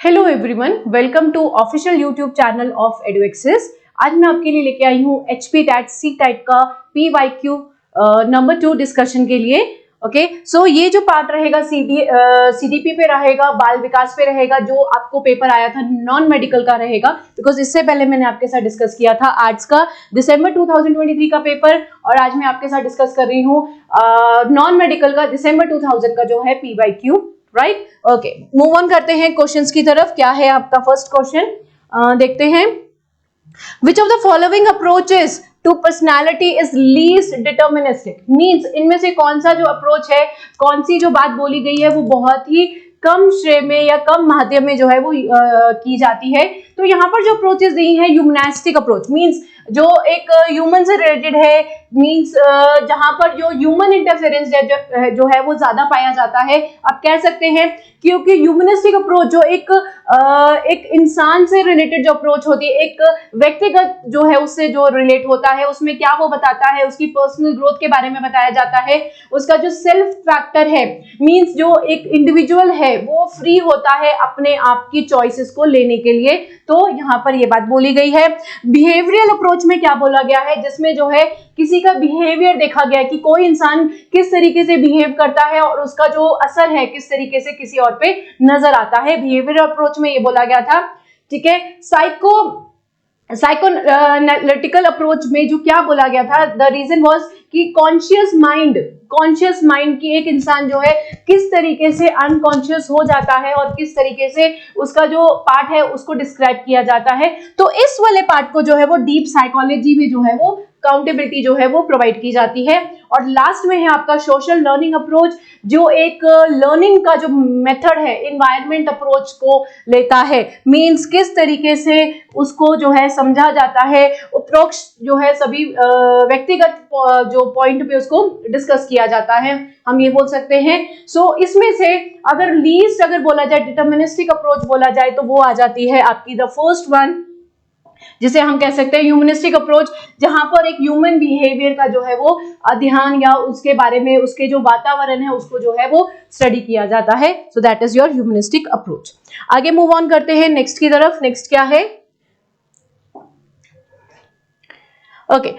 Hello everyone, welcome to official YouTube channel of Eduaxis. आज मैं आपके लिए लेके आई हूँ एचपी टैट सी टाइप का PYQ नंबर 2 डिस्कशन के लिए। ओके, सो ये जो पार्ट रहेगा CDP पे रहेगा, बाल विकास पे रहेगा, जो आपको पेपर आया था नॉन मेडिकल का रहेगा। बिकॉज इससे पहले मैंने आपके साथ डिस्कस किया था आर्ट्स का दिसंबर 2023 का पेपर, और आज मैं आपके साथ डिस्कस कर रही हूँ नॉन मेडिकल का दिसंबर 2000 का जो है PYQ। Right, okay, move on करते हैं क्वेश्चंस की तरफ। क्या है आपका फर्स्ट क्वेश्चन, देखते हैं। Which of the following approaches to personality is least deterministic. Means इनमें से कौन सा जो अप्रोच है, कौन सी जो बात बोली गई है वो बहुत ही कम श्रेय में या कम माध्यम में जो है वो की जाती है। तो यहाँ पर जो अप्रोचेस दी है, ह्यूमनिस्टिक अप्रोच मीन्स जो एक ह्यूमन से रिलेटेड है, मीन्स जहां पर जो ह्यूमन इंटरफेरेंस जो है वो ज्यादा पाया जाता है। आप कह सकते हैं क्योंकि ह्यूमनिस्टिक अप्रोच जो एक इंसान से रिलेटेड जो अप्रोच होती है, एक व्यक्तिगत जो है उससे जो रिलेट होता है, उसमें क्या वो बताता है, उसकी पर्सनल ग्रोथ के बारे में बताया जाता है, उसका जो सेल्फ फैक्टर है, मीन्स जो एक इंडिविजुअल है वो फ्री होता है अपने आप की चॉइसेस को लेने के लिए। तो यहाँ पर ये बात बोली गई है। बिहेवियरल अप्रोच में क्या बोला गया है, जिसमें जो है किसी का बिहेवियर देखा गया है कि कोई इंसान किस तरीके से बिहेव करता है और उसका जो असर है किस तरीके से किसी और पे नजर आता है। बिहेवियरल अप्रोच में ये बोला गया था। ठीक है, साइकोएनालिटिकल अप्रोच में जो क्या बोला गया था, द रीजन वाज कि कॉन्शियस माइंड की एक इंसान जो है किस तरीके से अनकॉन्शियस हो जाता है और किस तरीके से उसका जो पार्ट है उसको डिस्क्राइब किया जाता है। तो इस वाले पार्ट को जो है वो डीप साइकोलॉजी में जो है वो काउंटेबिलिटी जो है वो प्रोवाइड की जाती है। और लास्ट में है आपका सोशल लर्निंग अप्रोच, जो एक लर्निंग का जो मेथड है एनवायरनमेंट अप्रोच को लेता है। मींस किस तरीके से उसको जो है समझा जाता है, उपरोक्त जो है सभी व्यक्तिगत जो पॉइंट पे उसको डिस्कस किया जाता है, हम ये बोल सकते हैं। सो इसमें से अगर लीस्ट अगर बोला जाए, डिटर्मिनिस्टिक अप्रोच बोला जाए, तो वो आ जाती है आपकी द फर्स्ट वन, जिसे हम कह सकते हैं ह्यूमनिस्टिक अप्रोच, जहां पर एक ह्यूमन बिहेवियर का जो है वो अध्ययन या उसके बारे में उसके जो वातावरण है उसको जो है वो स्टडी किया जाता है। So that is your humanistic approach. आगे मूव ऑन करते हैं नेक्स्ट की तरफ। नेक्स्ट क्या है, ओके,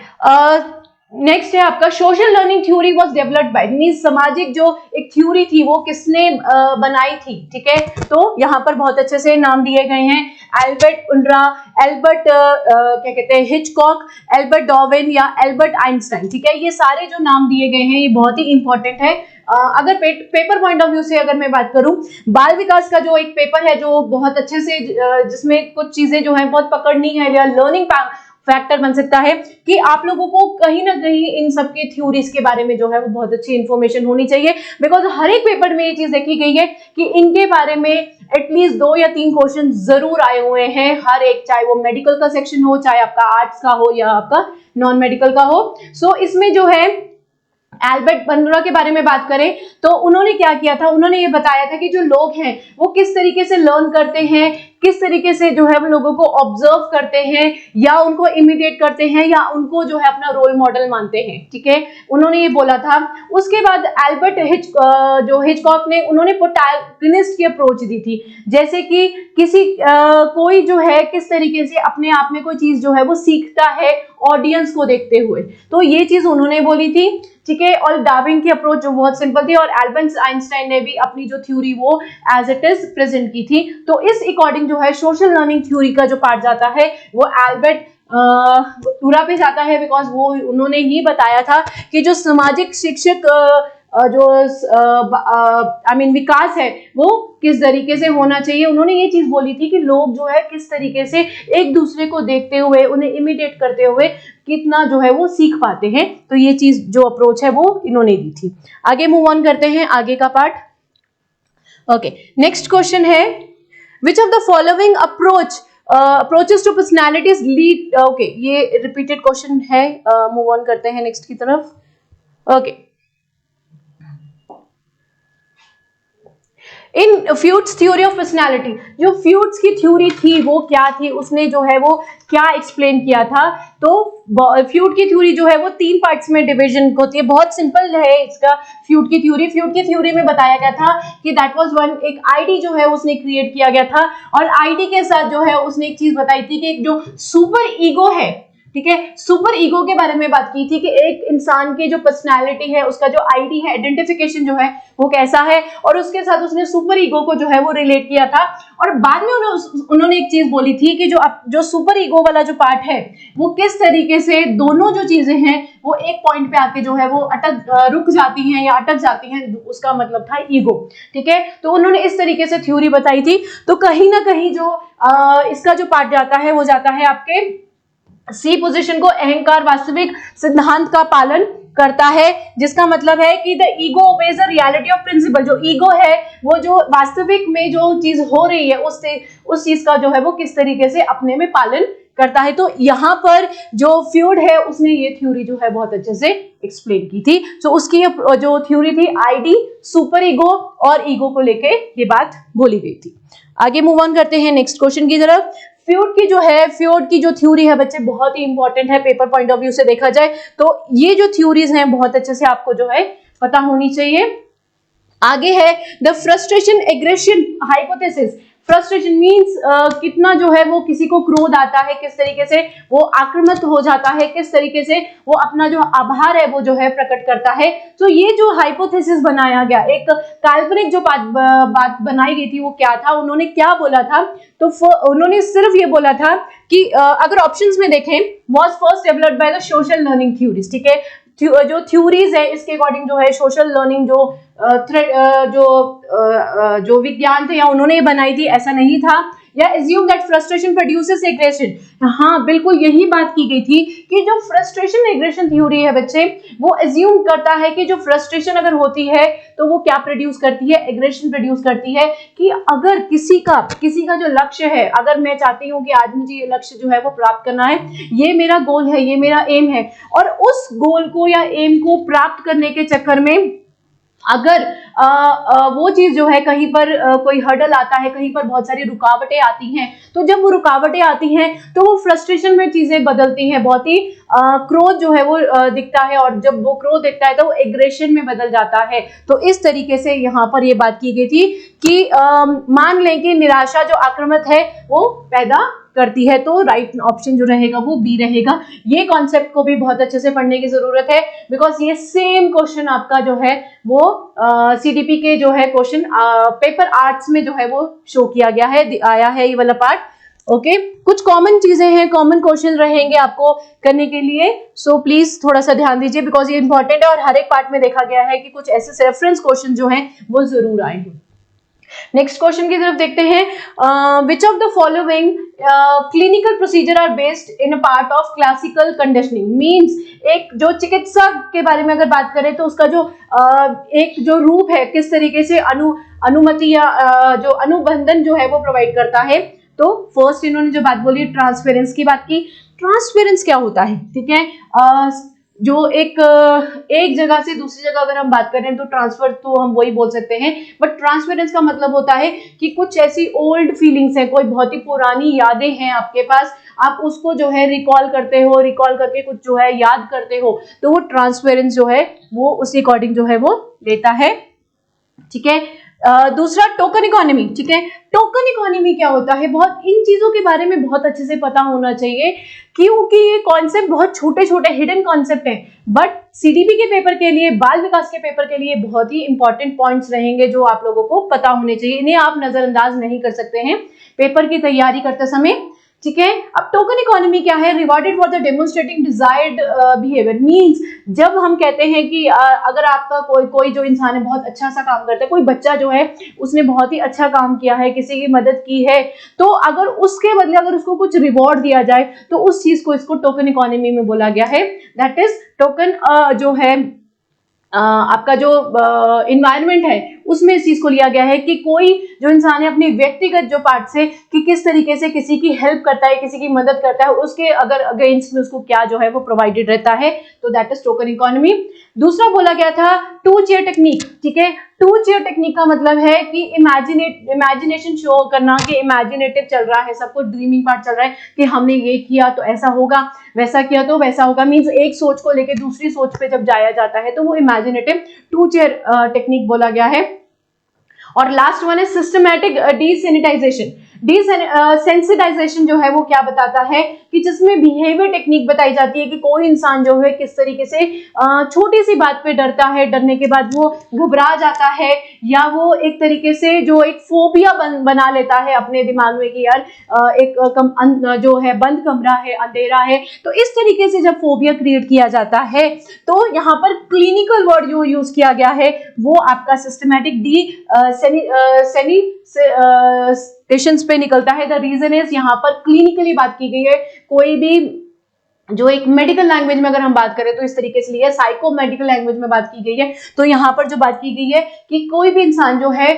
नेक्स्ट है आपका social learning theory was developed by, means सामाजिक जो एक थ्योरी थी वो किसने बनाई थी। ठीक है, तो यहाँ पर बहुत अच्छे से नाम दिए गए हैं, एल्बर्ट उंड्रा, एल्बर्ट क्या कहते हैं हिचकॉक, एल्बर्ट डार्विन या एल्बर्ट आइंस्टाइन। ठीक है, ये सारे जो नाम दिए गए हैं ये बहुत ही इंपॉर्टेंट है। अगर पेपर पॉइंट ऑफ व्यू से अगर मैं बात करूं, बाल विकास का जो एक पेपर है जो बहुत अच्छे से जिसमें कुछ चीजें जो है बहुत पकड़नी है या लर्निंग फैक्टर बन सकता है कि आप लोगों को कहीं ना कहीं इन सब के थ्योरीज के बारे में जो है वो बहुत अच्छी इंफॉर्मेशन होनी चाहिए। बिकॉज हर एक पेपर में ये चीज देखी गई है कि इनके बारे में एटलीस्ट 2 या 3 क्वेश्चन जरूर आए हुए हैं हर एक, चाहे वो मेडिकल का सेक्शन हो, चाहे आपका आर्ट्स का हो या आपका नॉन मेडिकल का हो। सो इसमें जो है एल्बर्ट बंडरा के बारे में बात करें तो उन्होंने क्या किया था, उन्होंने ये बताया था कि जो लोग हैं वो किस तरीके से लर्न करते हैं, किस तरीके से जो है वो लोगों को ऑब्जर्व करते हैं या उनको इमिटेट करते हैं या उनको जो है अपना रोल मॉडल मानते हैं। ठीक है, उन्होंने ये बोला था। उसके बाद एल्बर्ट हिचकॉक ने उन्होंने प्रोटैगनिस्ट की अप्रोच दी थी, जैसे कि कोई जो है किस तरीके से अपने आप में कोई चीज जो है वो सीखता है ऑडियंस को देखते हुए, तो ये चीज उन्होंने बोली थी। ठीक है, और डार्विन की अप्रोच जो बहुत सिंपल थी, और एल्बर्ट आइंस्टाइन ने भी अपनी जो थ्योरी वो एज इट इज प्रेजेंट की थी। तो इस अकॉर्डिंग जो है सोशल लर्निंग थ्योरी का जो पार्ट जाता है वो एल्बर्ट पूरा पे जाता है, बिकॉज वो उन्होंने ही बताया था कि जो सामाजिक शिक्षक जो विकास है वो किस तरीके से होना चाहिए। उन्होंने ये चीज बोली थी कि लोग जो है किस तरीके से एक दूसरे को देखते हुए उन्हें इमिटेट करते हुए कितना जो है वो सीख पाते हैं। तो ये चीज जो अप्रोच है वो इन्होंने दी थी। आगे मूव ऑन करते हैं आगे का पार्ट। ओके, नेक्स्ट क्वेश्चन है, which of the following approaches to personalities lead. Okay, ये रिपीटेड क्वेश्चन है। मूव ऑन करते हैं नेक्स्ट की तरफ। Okay, in Freud's theory of personality, जो फ्यूड्स की थ्योरी थी वो क्या थी, उसने जो है वो क्या एक्सप्लेन किया था। तो फ्यूड की थ्योरी जो है वो 3 पार्ट्स में डिवीजन होती है, बहुत सिंपल है इसका फ्यूड की थ्योरी। फ्यूड की थ्योरी में बताया गया था कि दैट वाज वन, एक आईडी जो है उसने क्रिएट किया गया था, और आईडी के साथ जो है उसने एक चीज बताई थी कि जो सुपर ईगो है, ठीक है, सुपर ईगो के बारे में बात की थी कि एक इंसान की जो पर्सनालिटी है, उसका जो आईडी है, आइडेंटिफिकेशन जो है वो कैसा है, और उसके साथ उसने सुपर ईगो को जो है वो रिलेट किया था। और बाद में उन्होंने एक चीज बोली थी कि जो सुपर ईगो वाला जो पार्ट है वो किस तरीके से दोनों जो चीजें हैं वो एक पॉइंट पे आके जो है वो रुक जाती हैं या अटक जाती हैं, उसका मतलब था ईगो, ठीक है। तो उन्होंने इस तरीके से थ्योरी बताई थी। तो कहीं ना कहीं जो इसका जो पार्ट जाता है वो जाता है आपके सी पोजीशन को, अहंकार वास्तविक सिद्धांत का पालन करता है, जिसका मतलब है कि the ego obeys the reality of principle. जो ईगो है वो जो वास्तविक में जो चीज हो रही है उस चीज का जो है वो किस तरीके से अपने में पालन करता है। तो यहाँ पर जो फ्यूड है उसने ये थ्योरी जो है बहुत अच्छे से एक्सप्लेन की थी। तो उसकी जो थ्योरी थी आईडी, सुपर ईगो और ईगो को लेके ये बात बोली गई थी। आगे मूव ऑन करते हैं नेक्स्ट क्वेश्चन की तरफ। फ्यूड की जो थ्योरी है बच्चे बहुत ही इंपॉर्टेंट है पेपर पॉइंट ऑफ व्यू से देखा जाए तो ये जो थ्योरीज हैं बहुत अच्छे से आपको जो है पता होनी चाहिए। आगे है the frustration aggression hypothesis. Frustration means कितना जो है वो किसी को क्रोध आता है, किस तरीके से वो आक्रामक हो जाता है, किस तरीके से वो अपना जो आभार है वो जो है प्रकट करता है। तो ये जो हाइपोथेसिस बनाया गया, एक काल्पनिक जो बात बनाई गई थी वो क्या था, उन्होंने क्या बोला था, तो उन्होंने सिर्फ ये बोला था कि अगर ऑप्शंस में देखें, was first developed by the social learning theories, ठीक है। जो थ्योरीज है इसके अकॉर्डिंग जो है सोशल लर्निंग जो विज्ञान थे या उन्होंने बनाई थी, ऐसा नहीं था। या assume that frustration produces aggression. हाँ बिल्कुल यही बात की गई थी कि जो फ्रस्ट्रेशन एग्रेशन थ्योरी है बच्चे, वो एज्यूम करता है कि जो फ्रस्ट्रेशन अगर होती है तो वो क्या प्रोड्यूस करती है, एग्रेशन प्रोड्यूस करती है। कि अगर किसी का जो लक्ष्य है, अगर मैं चाहती हूँ कि आज मुझे ये लक्ष्य जो है वो प्राप्त करना है, ये मेरा गोल है, ये मेरा एम है, और उस गोल को या एम को प्राप्त करने के चक्कर में अगर वो चीज जो है कहीं पर कोई हर्डल आता है, कहीं पर बहुत सारी रुकावटें आती हैं, तो जब वो रुकावटें आती हैं तो वो फ्रस्ट्रेशन में चीजें बदलती हैं, बहुत ही क्रोध जो है वो दिखता है, और जब वो क्रोध दिखता है तो वो एग्रेशन में बदल जाता है। तो इस तरीके से यहाँ पर ये बात की गई थी कि मान लें कि निराशा जो आक्रामक है वो पैदा करती है, तो राइट ऑप्शन जो रहेगा वो बी रहेगा। ये कॉन्सेप्ट को भी बहुत अच्छे से पढ़ने की जरूरत है, बिकॉज ये सेम क्वेश्चन आपका जो है वो सीडीपी के जो है क्वेश्चन पेपर आर्ट्स में जो है वो शो किया गया है, आया है ये वाला पार्ट। ओके, कुछ कॉमन चीजें हैं, कॉमन क्वेश्चन रहेंगे आपको करने के लिए, सो प्लीज थोड़ा सा ध्यान दीजिए, बिकॉज ये इंपॉर्टेंट है और हर एक पार्ट में देखा गया है कि कुछ ऐसे रेफरेंस क्वेश्चन जो हैं वो जरूर आए हैं। नेक्स्ट क्वेश्चन की तरफ देखते हैं। Which of the following clinical procedure are based in a part of classical conditioning. Means एक जो चिकित्सा के बारे में अगर बात करें तो उसका जो एक जो रूप है, किस तरीके से अनुमति या जो अनुबंधन जो है वो प्रोवाइड करता है। तो फर्स्ट इन्होंने जो बात बोली ट्रांसपेरेंस की बात की। ट्रांसपेरेंस क्या होता है, ठीक है, जो एक जगह से दूसरी जगह अगर हम बात करें तो ट्रांसफर तो हम वही बोल सकते हैं, बट ट्रांसपेरेंस का मतलब होता है कि कुछ ऐसी ओल्ड फीलिंग्स हैं, कोई बहुत ही पुरानी यादें हैं आपके पास, आप उसको जो है रिकॉल करते हो, रिकॉल करके कुछ जो है याद करते हो, तो वो ट्रांसपेरेंस जो है वो उसी अकॉर्डिंग जो है वो लेता है, ठीक है। दूसरा टोकन इकोनॉमी, ठीक है। टोकन इकोनॉमी क्या होता है, बहुत इन चीजों के बारे में बहुत अच्छे से पता होना चाहिए, क्योंकि ये कॉन्सेप्ट बहुत छोटे छोटे हिडन कॉन्सेप्ट हैं, बट सीडीपी के पेपर के लिए, बाल विकास के पेपर के लिए बहुत ही इंपॉर्टेंट पॉइंट्स रहेंगे जो आप लोगों को पता होने चाहिए। इन्हें आप नजरअंदाज नहीं कर सकते हैं पेपर की तैयारी करते समय, ठीक है। अब टोकन इकोनॉमी क्या है, rewarded for the demonstrating desired behaviour. Means जब हम कहते हैं कि अगर आपका कोई जो इंसान है बहुत अच्छा सा काम करता है, कोई बच्चा जो है उसने बहुत ही अच्छा काम किया है, किसी की मदद की है, तो अगर उसके बदले अगर उसको कुछ रिवॉर्ड दिया जाए तो उस चीज को इसको टोकन इकोनॉमी में बोला गया है। दैट इज टोकन जो है आपका जो इन्वायरमेंट है उसमें इस चीज को लिया गया है कि कोई जो इंसान है अपनी व्यक्तिगत जो पार्ट से कि किस तरीके से किसी की हेल्प करता है, किसी की मदद करता है, उसके अगर अगेंस्ट में उसको क्या जो है वो प्रोवाइडेड रहता है, तो दैट इज टोकन इकोनॉमी। दूसरा बोला गया था टू चेयर टेक्निक, ठीक है। टू चेयर टेक्निक का मतलब है कि इमेजिनेशन शो करना, कि इमेजिनेटिव चल रहा है, सबको ड्रीमिंग पार्ट चल रहा है कि हमने ये किया तो ऐसा होगा, वैसा किया तो वैसा होगा, मींस एक सोच को लेके दूसरी सोच पे जब जाया जाता है तो वो इमेजिनेटिव टू चेयर टेक्निक बोला गया है। और लास्ट वन है सिस्टमैटिक डीसेनिटाइजेशन। डीसेंसिटाइजेशन जो है वो क्या बताता है कि जिसमें बिहेवियर टेक्निक बताई जाती है कि कोई इंसान जो है किस तरीके से छोटी सी बात पे डरता है, डरने के बाद वो घबरा जाता है, या वो एक तरीके से जो एक फोबिया बना लेता है अपने दिमाग में कि यार जो है बंद कमरा है, अंधेरा है। तो इस तरीके से जब फोबिया क्रिएट किया जाता है तो यहाँ पर क्लिनिकल वर्ड जो यूज किया गया है वो आपका सिस्टमैटिक पेशेंट्स पे निकलता है। द रीजन इज यहाँ पर क्लिनिकली बात की गई है, कोई भी जो एक मेडिकल लैंग्वेज में अगर हम बात करें तो इस तरीके से लिया, साइको मेडिकल लैंग्वेज में बात की गई है। तो यहाँ पर जो बात की गई है कि कोई भी इंसान जो है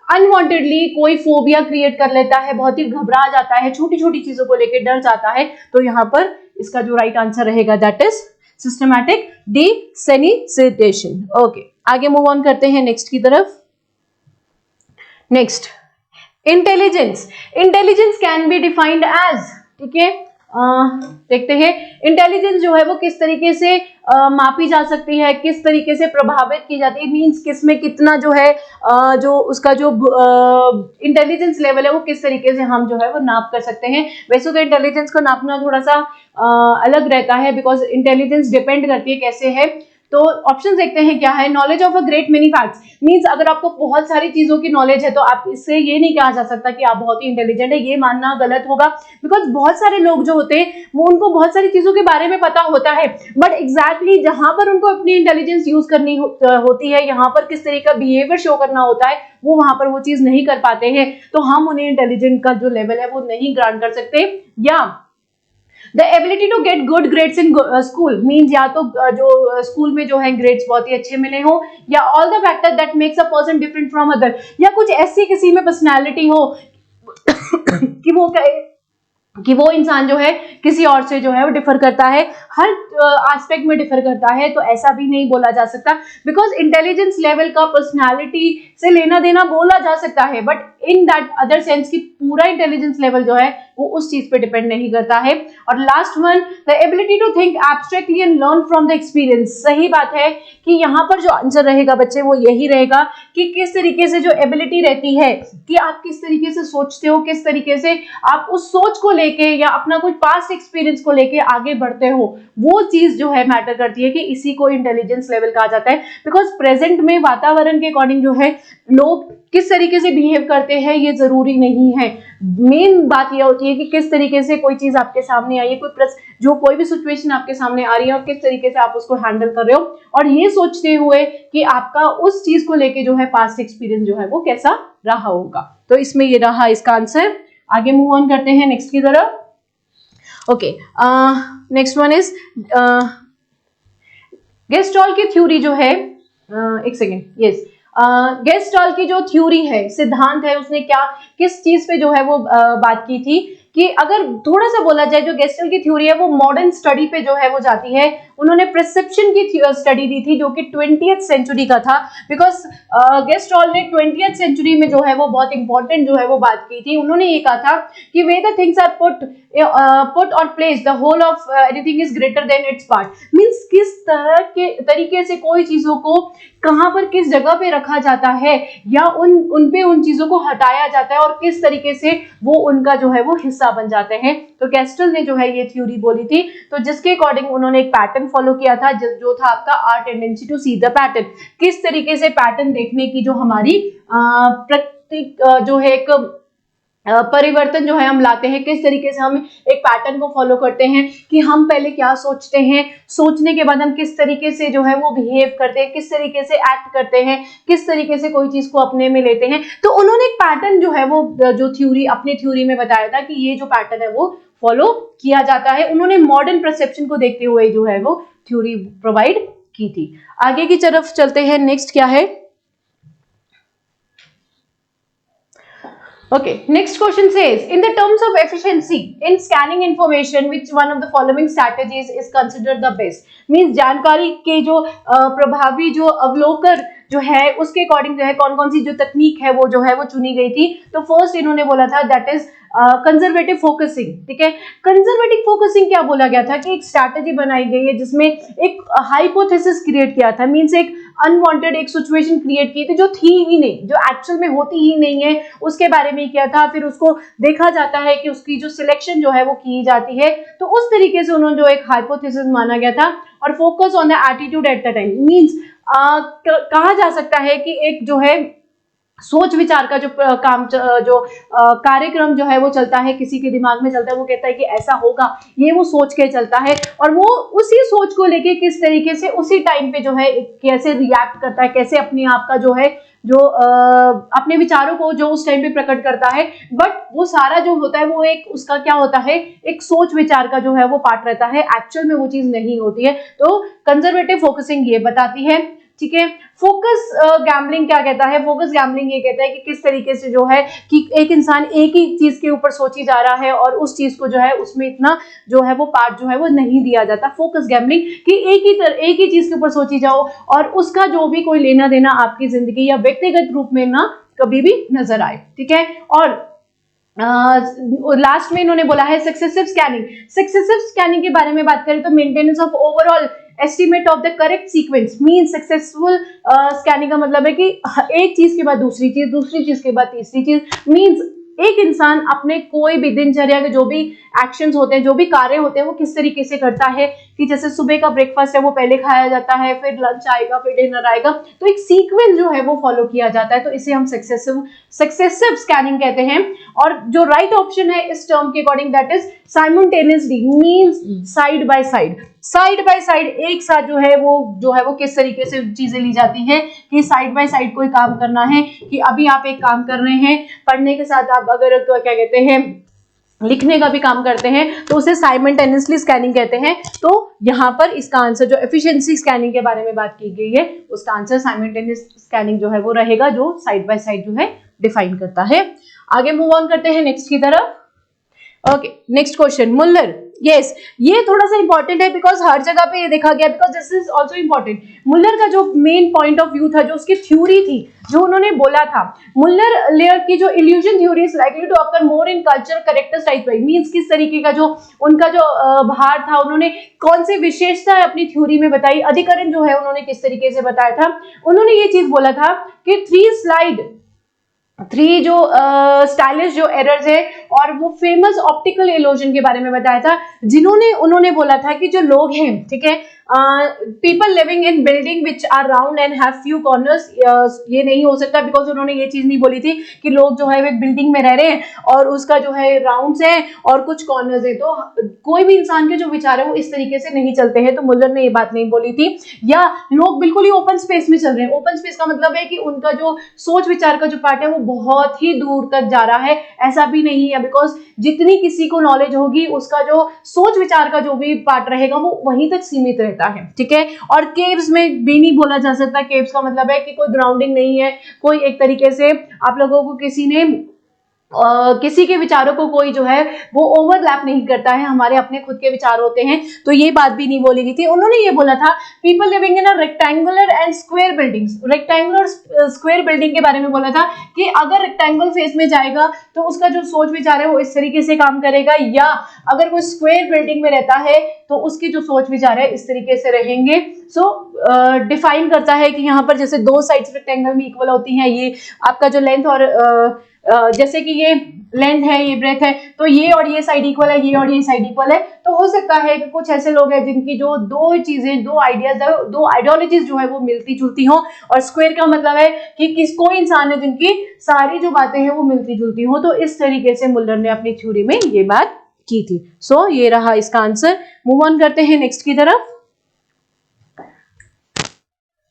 अनवांटेडली कोई फोबिया क्रिएट कर लेता है, बहुत ही घबरा जाता है, छोटी छोटी चीजों को लेकर डर जाता है, तो यहाँ पर इसका जो राइट आंसर रहेगा that is systematic desensitization. Okay, आगे मूव ऑन करते हैं नेक्स्ट की तरफ। Next, intelligence. Intelligence can be defined as, ठीक है, देखते हैं इंटेलिजेंस जो है वो किस तरीके से मापी जा सकती है, किस तरीके से प्रभावित की जाती है, मींस किस में कितना जो है जो उसका जो इंटेलिजेंस लेवल है वो किस तरीके से हम जो है वो नाप कर सकते हैं। वैसे तो इंटेलिजेंस को नापना थोड़ा सा अलग रहता है, बिकॉज इंटेलिजेंस डिपेंड करती है कैसे है। तो ऑप्शन देखते हैं क्या है। Knowledge of a great many facts, means अगर आपको बहुत सारी चीजों की नॉलेज है तो आप इससे ये नहीं कहा जा सकता कि आप बहुत ही इंटेलिजेंट है, ये मानना गलत होगा, बिकॉज बहुत सारे लोग जो होते हैं वो उनको बहुत सारी चीजों के बारे में पता होता है, बट एग्जैक्टली जहां पर उनको अपनी इंटेलिजेंस यूज करनी होती है, यहाँ पर किस तरीके का बिहेवियर शो करना होता है, वो वहां पर वो चीज नहीं कर पाते हैं, तो हम उन्हें इंटेलिजेंट का जो लेवल है वो नहीं ग्रांट कर सकते। या The ability to get good grades in school means या तो जो स्कूल में जो है ग्रेड्स बहुत ही अच्छे मिले हो, या all the factor that makes a person different from other, या कुछ ऐसी किसी में पर्सनैलिटी हो कि वो इंसान जो है किसी और से जो है वो डिफर करता है, हर एस्पेक्ट में डिफर करता है, तो ऐसा भी नहीं बोला जा सकता, बिकॉज इंटेलिजेंस लेवल का पर्सनालिटी से लेना देना बोला जा सकता है, but in that other sense की पूरा इंटेलिजेंस लेवल जो है वो उस चीज पे डिपेंड नहीं करता है। और last one, the ability to think abstractly and learn from the experience. सही बात है कि यहाँ पर जो आंसर रहेगा बच्चे वो यही रहेगा कि किस तरीके से जो एबिलिटी रहती है कि आप किस तरीके से सोचते हो, किस तरीके से आप उस सोच को लेके या अपना कोई पास्ट एक्सपीरियंस को लेके आगे बढ़ते हो, वो चीज जो है मैटर करती है कि इसी को इंटेलिजेंस लेवल कहा जाता है। बिकॉज प्रेजेंट में वातावरण के अकॉर्डिंग जो है लोग किस तरीके से बिहेव करते हैं ये जरूरी नहीं है, मेन बात यह होती है कि किस तरीके से कोई चीज आपके सामने आई है, कोई भी सिचुएशन आपके सामने आ रही है और किस तरीके से आप उसको हैंडल कर रहे हो, और ये सोचते हुए कि आपका उस चीज को लेके जो है पास्ट एक्सपीरियंस जो है वो कैसा रहा होगा। तो इसमें ये रहा इसका आंसर। आगे मूव ऑन करते हैं नेक्स्ट की तरफ। Okay, next one is Gestalt की थ्योरी जो है, एक सेकेंड, यस, गेस्टॉल की जो थ्योरी है, सिद्धांत है, उसने क्या किस चीज पे जो है वो बात की थी कि अगर थोड़ा सा बोला जाए जो गेस्टॉल की थ्योरी है वो मॉडर्न स्टडी पे जो है वो जाती है। उन्होंने परसेप्शन की स्टडी दी थी जो कि 20th सेंचुरी का था, बिकॉज गेस्टॉल ने 20th सेंचुरी में जो है वो बहुत इंपॉर्टेंट जो है वो बात की थी। उन्होंने ये कहा था कि way the things are put और place the whole of anything is greater than its part, means किस तरह के तरीके से कोई चीजों को कहां पर किस जगह पे रखा जाता है या उन चीजों को हटाया जाता है और किस तरीके से वो उनका जो है वो हिस्सा बन जाते हैं। तो गेस्टॉल ने जो है ये थ्योरी बोली थी, तो जिसके अकॉर्डिंग उन्होंने एक पैटर्न फॉलो किया था जो था आपका are tendency to see the pattern, किस तरीके से पैटर्न देखने की जो हमारी प्रत्येक जो है एक परिवर्तन जो है हम लाते हैं, किस तरीके से हम एक पैटर्न को फॉलो करते हैं कि हम पहले क्या सोचते हैं, सोचने के बाद हम किस तरीके से जो है वो बिहेव करते हैं, किस तरीके से एक्ट करते हैं, किस तरीके से कोई चीज को अपने में लेते हैं। तो उन्होंने एक पैटर्न जो है वो जो थ्योरी अपनी थ्योरी में बताया था कि ये जो पैटर्न है वो फॉलो किया जाता है। उन्होंने मॉडर्न परसेप्शन को देखते हुए जो है वो थ्योरी प्रोवाइड की थी। आगे की तरफ चलते हैं, नेक्स्ट क्या है। Okay, next question says, in the terms of efficiency in scanning information, which one of the following strategies is considered the best? Means जानकारी के जो प्रभावी जो अवलोकन जो है उसके अकॉर्डिंग जो है कौन कौन सी जो तकनीक है वो जो है वो चुनी गई थी। तो फर्स्ट इन्होंने बोला था दैट इज कंजर्वेटिव फोकसिंग, ठीक है। कंजर्वेटिव फोकसिंग क्या बोला गया था कि एक स्ट्रैटेजी बनाई गई है जिसमें एक हाइपोथेसिस क्रिएट किया था, मींस एक अनवांटेड एक सिचुएशन क्रिएट की थी जो थी ही नहीं, जो एक्चुअल में होती ही नहीं है, उसके बारे में किया था। फिर उसको देखा जाता है कि उसकी जो सिलेक्शन जो है वो की जाती है। तो उस तरीके से उन्होंने जो एक हाइपोथेसिस माना गया था। और focus on the attitude at the time, means कहा जा सकता है कि एक जो है सोच विचार का जो कार्यक्रम जो है वो चलता है, किसी के दिमाग में चलता है, वो कहता है कि ऐसा होगा, ये वो सोच के चलता है और वो उसी सोच को लेके किस तरीके से उसी टाइम पे जो है कैसे रिएक्ट करता है, कैसे अपने आप का जो है जो अपने विचारों को जो उस टाइम पे प्रकट करता है। बट वो सारा जो होता है वो एक उसका क्या होता है, एक सोच विचार का जो है वो पार्ट रहता है, एक्चुअल में वो चीज नहीं होती है। तो कंजर्वेटिव फोकसिंग ये बताती है, ठीक है। फोकस गैम्बलिंग क्या कहता है, फोकस गैम्बलिंग ये कहता है कि किस तरीके से जो है कि एक इंसान एक ही चीज के ऊपर सोची जा रहा है और उस चीज को जो है उसमें इतना जो है वो पार्ट जो है वो नहीं दिया जाता। फोकस गैम्बलिंग कि एक ही चीज के ऊपर सोची जाओ और उसका जो भी कोई लेना देना आपकी जिंदगी या व्यक्तिगत रूप में ना कभी भी नजर आए, ठीक है। और लास्ट में इन्होंने बोला है सक्सेसिव स्कैनिंग। सक्सेसिव स्कैनिंग के बारे में बात करें तो maintenance of overall estimate of the correct sequence, mean successful scanning का मतलब है कि एक चीज के बाद दूसरी चीज, दूसरी चीज के बाद तीसरी चीज, मीन्स एक इंसान अपने कोई भी दिनचर्या के जो भी एक्शंस होते हैं, जो भी कार्य होते हैं, वो किस तरीके से करता है कि जैसे सुबह का ब्रेकफास्ट है वो पहले खाया जाता है, फिर लंच आएगा, फिर डिनर आएगा, तो एक सीक्वेंस जो है वो फॉलो किया जाता है। तो इसे हम सक्सेसिव स्कैनिंग कहते हैं। और जो राइट ऑप्शन है इस टर्म के according that is simultaneously, means side by side, side by side एक साथ जो है वो किस तरीके से चीजें ली जाती हैं कि साइड बाय साइड कोई काम करना है, कि अभी आप एक काम कर रहे हैं, पढ़ने के साथ आप अगर तो क्या कहते हैं लिखने का भी काम करते हैं तो उसे साइमल्टेनियसली स्कैनिंग कहते हैं। तो यहाँ पर इसका आंसर जो एफिशिएंसी स्कैनिंग के बारे में बात की गई है उसका आंसर साइमल्टेनियस स्कैनिंग जो है वो रहेगा, जो साइड बाय साइड जो है डिफाइन करता है। आगे मूव ऑन करते हैं नेक्स्ट की तरफ। Okay, next question, Muller. Yes, ये थोड़ा सा इंपॉर्टेंट है बिकॉज हर जगह पे ये देखा गया, because this is also important. Muller का जो मेन पॉइंट ऑफ व्यू था, जो उसकी थ्योरी थी, जो उन्होंने बोला था, मुल्लर लेयर की जो illusion theory is likely to occur more in culture characters type by, means किस तरीके का जो उनका जो भार था, उन्होंने कौन सी विशेषता अपनी थ्योरी में बताई, अधिकरण जो है उन्होंने किस तरीके से बताया था। उन्होंने ये चीज बोला था कि थ्री जो स्टाइलिश जो एरर्स है और वो फेमस ऑप्टिकल इल्यूजन के बारे में बताया था, उन्होंने बोला था कि जो लोग हैं, ठीक है, people living in building which are round and have few corners, ये नहीं हो सकता बिकॉज उन्होंने ये चीज नहीं बोली थी कि लोग जो है वो एक बिल्डिंग में रह रहे हैं और उसका जो है राउंड्स है और कुछ कॉर्नर्स है, तो कोई भी इंसान के जो विचार है वो इस तरीके से नहीं चलते हैं। तो मुल्लर ने ये बात नहीं बोली थी। या लोग बिल्कुल ही ओपन स्पेस में चल रहे हैं, ओपन स्पेस का मतलब है कि उनका जो सोच विचार का जो पार्ट है वो बहुत ही दूर तक जा रहा है, ऐसा भी नहीं है, बिकॉज जितनी किसी को नॉलेज होगी उसका जो सोच विचार का जो भी पार्ट रहेगा वो वहीं तक सीमित रहता है, ठीक है। और केव्स में भी नहीं बोला जा सकता, केव्स का मतलब है कि कोई ग्राउंडिंग नहीं है, कोई एक तरीके से आप लोगों को किसी के विचारों को कोई जो है वो ओवरलैप नहीं करता है, हमारे अपने खुद के विचार होते हैं, तो ये बात भी नहीं बोली गई थी। उन्होंने ये बोला था people living in a rectangular and square buildings, rectangular square building के बारे में बोला था कि अगर रेक्टेंगल फेस में जाएगा तो उसका जो सोच विचार है वो इस तरीके से काम करेगा, या अगर कोई स्क्वायर बिल्डिंग में रहता है तो उसकी जो सोच विचार है इस तरीके से रहेंगे। सो डिफाइन करता है कि यहाँ पर जैसे दो साइड्स रेक्टेंगल में इक्वल होती हैं, ये आपका जो लेंथ और जैसे कि ये लेंथ है, ये ब्रेथ है, तो ये और ये साइड इक्वल है, ये और ये साइड इक्वल है। तो हो सकता है कि कुछ ऐसे लोग हैं जिनकी जो दो चीजें, दो आइडियाज, दो आइडियोलॉजीज जो है वो मिलती जुलती हो, और स्क्वायर का मतलब है कि कोई इंसान है जिनकी सारी जो बातें हैं वो मिलती जुलती हो। तो इस तरीके से मुल्लर ने अपनी थ्योरी में ये बात की थी। सो ये रहा इसका आंसर। मूव ऑन करते हैं नेक्स्ट की तरफ।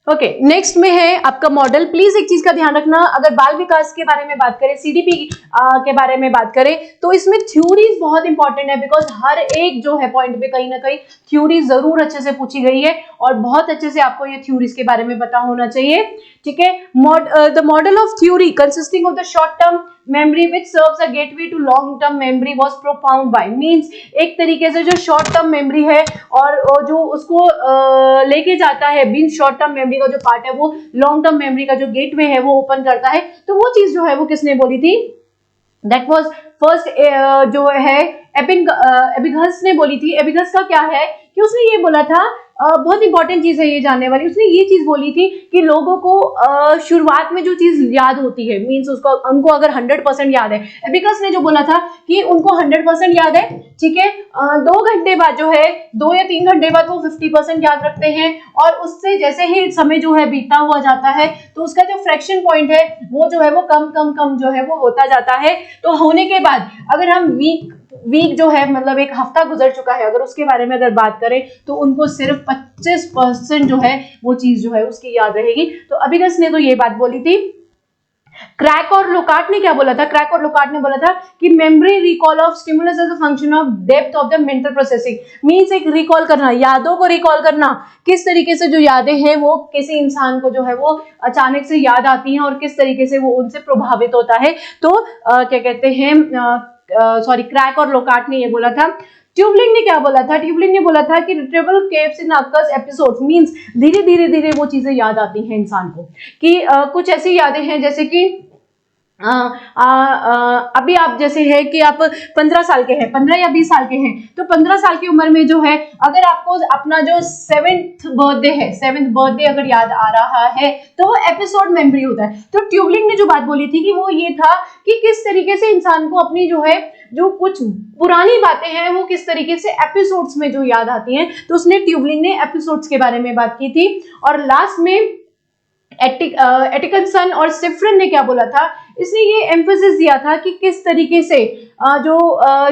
ओके, नेक्स्ट में है आपका मॉडल। प्लीज एक चीज का ध्यान रखना, अगर बाल विकास के बारे में बात करें, सीडीपी के बारे में बात करें, तो इसमें थ्योरीज बहुत इंपॉर्टेंट है, बिकॉज हर एक जो है पॉइंट पे कहीं ना कहीं थ्योरी जरूर अच्छे से पूछी गई है और बहुत अच्छे से आपको ये थ्योरीज के बारे में पता होना चाहिए, ठीक है। The model of theory consisting of the short term memory which serves a gateway to long term memory was propounded by, means एक तरीके से जो शॉर्ट टर्म मेमोरी है और जो उसको लेके जाता है, मींस शॉर्ट टर्म मेमोरी का जो पार्ट है वो लॉन्ग टर्म मेमोरी का जो गेटवे है वो ओपन करता है। तो वो चीज जो है वो किसने बोली थी? दैट वाज फर्स्ट जो है एबिगस ने बोली थी। एबिगस का क्या है कि उसने ये बोला था, बहुत इंपॉर्टेंट चीज है ये जानने वाली, उसने ये चीज बोली थी कि लोगों को शुरुआत में जो चीज याद होती है, मींस उनको अगर 100% याद है, एबिगस ने जो बोला था कि उनको 100% याद है, ठीक है, 2 घंटे बाद जो है 2 या 3 घंटे बाद वो 50% याद रखते हैं, और उससे जैसे ही समय जो है बीतता हुआ जाता है तो उसका जो फ्रैक्शन पॉइंट है वो जो है वो कम जो है वो होता जाता है। तो होने के बाद अगर हम वीक जो है मतलब एक हफ्ता गुजर चुका है, अगर उसके बारे में अगर बात करें तो उनको सिर्फ 25% जो है वो चीज जो है उसकी याद रहेगी। तो एबिगस ने तो ये बात बोली थी। क्रैक और लोकार्ट ने क्या बोला था? क्रैक और लोकार्ट ने बोला था कि memory recall of stimulus as a function of depth of the mental processing, means एक रिकॉल करना, यादों को रिकॉल करना, किस तरीके से जो यादें हैं वो किसी इंसान को जो है वो अचानक से याद आती हैं और किस तरीके से वो उनसे प्रभावित होता है। तो क्या कहते हैं, सॉरी, क्रैक और लोकार्ट ने ये बोला था। ट्यूबलिंग ने क्या बोला था? ट्यूबलिंग ने बोला था कि रिट्रीवल केव्स इन अकर्स एपिसोड्स, मींस धीरे धीरे वो चीजें याद आती हैं इंसान को, कि कुछ ऐसी यादें हैं जैसे कि अभी आप जैसे है कि आप 15 साल के हैं, 15 या 20 साल के हैं, तो 15 साल की उम्र में जो है अगर आपको अपना जो 7th बर्थडे अगर याद आ रहा है तो वो एपिसोड मेमोरी होता है। तो ट्यूबलिंग ने जो बात बोली थी कि वो ये था कि किस तरीके से इंसान को अपनी जो है जो कुछ पुरानी बातें हैं वो किस तरीके से एपिसोड्स में जो याद आती हैं, तो उसने ट्यूबलिंग ने एपिसोड्स के बारे में बात की थी। और लास्ट में एटिकिंसन और सिफ्रिन ने क्या बोला था? इसने ये एम्फेसिस दिया था कि किस तरीके से जो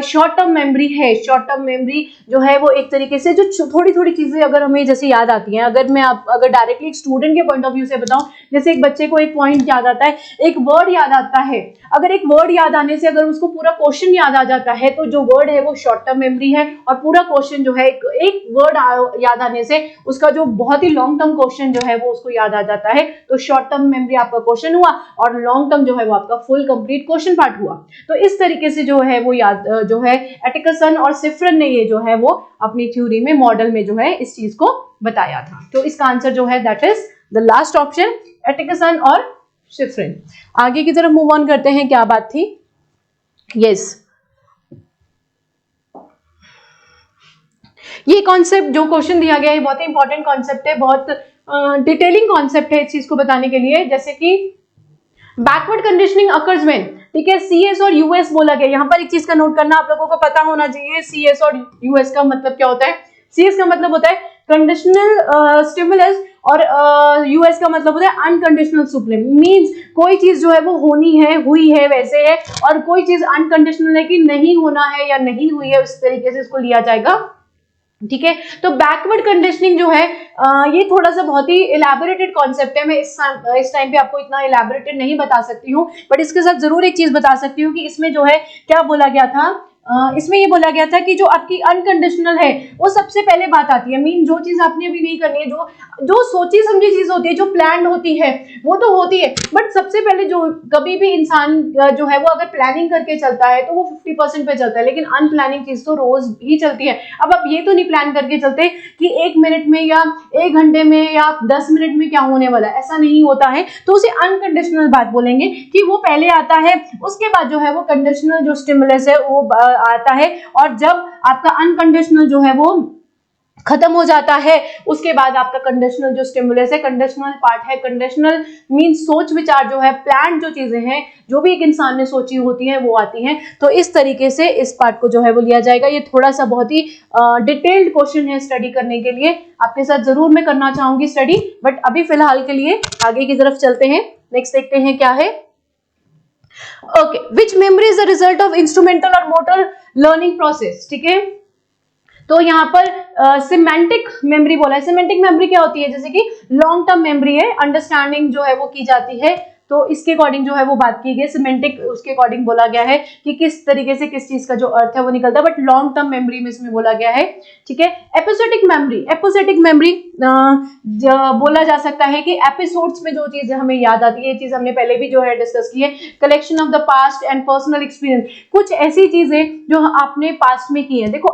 शॉर्ट टर्म मेमोरी है, शॉर्ट टर्म मेमोरी जो है वो एक तरीके से जो थोड़ी थोड़ी चीजें अगर हमें जैसे याद आती हैं, अगर डायरेक्टली एक स्टूडेंट के पॉइंट ऑफ व्यू से बताऊं, जैसे एक बच्चे को एक पॉइंट याद आता है, एक वर्ड याद आता है, अगर एक वर्ड याद आने से अगर उसको पूरा क्वेश्चन याद आ जाता है तो जो वर्ड है वो शॉर्ट टर्म मेमोरी है, और पूरा क्वेश्चन जो है एक वर्ड याद आने से उसका जो बहुत ही लॉन्ग टर्म क्वेश्चन जो है वो उसको याद आ जाता है। तो शॉर्ट टर्म मेमोरी आपका क्वेश्चन हुआ और लॉन्ग टर्म जो है वो आपका फुल कंप्लीट क्वेश्चन पार्ट हुआ। तो इस तरीके से जो है वो याद जो है एटिकिंसन और सिफ्रिन ने ये जो है वो अपनी थ्योरी में मॉडल में जो है इस चीज को बताया था। तो इसका आंसर जो है that is the last option, Atkinson और सिफ्रिन। आगे की तरफ मूव ऑन करते हैं। क्या बात थी? यस, ये कॉन्सेप्ट जो क्वेश्चन दिया गया है बहुत ही इंपॉर्टेंट कॉन्सेप्ट है, बहुत डिटेलिंग कॉन्सेप्ट है इस चीज को बताने के लिए। जैसे कि बैकवर्ड कंडीशनिंग अकर्स व्हेन, ठीक है, CS और US बोला गया। यहाँ पर एक चीज का नोट करना आप लोगों को पता होना चाहिए, CS और US का मतलब क्या होता है। CS का मतलब होता है कंडीशनल स्टिमुलस और US का मतलब होता है अनकंडीशनल सुप्लीम, मींस कोई चीज जो है वो होनी है, हुई है वैसे है, और कोई चीज अनकंडीशनल है कि नहीं होना है या नहीं हुई है, उस तरीके से इसको लिया जाएगा, ठीक है। तो बैकवर्ड कंडीशनिंग जो है ये थोड़ा सा बहुत ही इलैबोरेटेड कॉन्सेप्ट है। मैं इस टाइम पे आपको इतना इलैबोरेटेड नहीं बता सकती हूँ, बट इसके साथ जरूर एक चीज बता सकती हूँ कि इसमें जो है क्या बोला गया था, इसमें ये बोला गया था कि जो आपकी अनकंडीशनल है वो सबसे पहले बात आती है, मीन जो चीज आपने अभी नहीं करनी है, जो सोची समझी चीज होती है, जो प्लान होती है वो तो होती है, बट सबसे पहले जो कभी भी इंसान जो है वो अगर प्लानिंग करके चलता है तो वो 50% पे चलता है, लेकिन अनप्लानिंग चीज तो रोज ही चलती है। अब आप ये तो नहीं प्लान करके चलते कि 1 मिनट में या 1 घंटे में या 10 मिनट में क्या होने वाला है, ऐसा नहीं होता है। तो उसे अनकंडीशनल बात बोलेंगे कि वो पहले आता है, उसके बाद जो है वो कंडीशनल जो स्टिमुलस है वो आता है, और जब आपका अनकंडीशनल जो है वो खत्म हो जाता है उसके बाद आपका कंडीशनल जो स्टिमुलस है, कंडीशनल पार्ट है। कंडीशनल मीन सोच विचार जो है, प्लान जो चीजें हैं जो भी एक इंसान ने सोची होती हैं वो आती हैं। तो इस तरीके से इस पार्ट को जो है वो लिया जाएगा। ये थोड़ा सा बहुत ही डिटेल्ड क्वेश्चन है स्टडी करने के लिए, आपके साथ जरूर मैं करना चाहूंगी स्टडी, बट अभी फिलहाल के लिए आगे की तरफ चलते हैं। नेक्स्ट देखते हैं क्या है। Okay, which memory is the result of instrumental और मोटर लर्निंग प्रोसेस, ठीक है। तो यहाँ पर सिमेंटिक मेमोरी बोला है। सिमेंटिक मेमोरी क्या होती है? जैसे कि लॉन्ग टर्म मेमोरी है, अंडरस्टैंडिंग जो है वो की जाती है तो इसके अकॉर्डिंग जो है वो बात की गई। सिमेंटिक उसके अकॉर्डिंग बोला गया है कि किस तरीके से किस चीज का जो अर्थ है वो निकलता है, बट लॉन्ग टर्म मेमोरी में इसमें बोला गया है। ठीक है, एपिसोडिक मेमोरी, एपिसोडिक मेमोरी बोला जा सकता है कि एपिसोड्स में जो चीजें हमें याद आती है, ये चीज हमने पहले भी जो है डिस्कस की है, collection of the past and personal experience, कुछ ऐसी चीजें जो आपने पास्ट में की है। देखो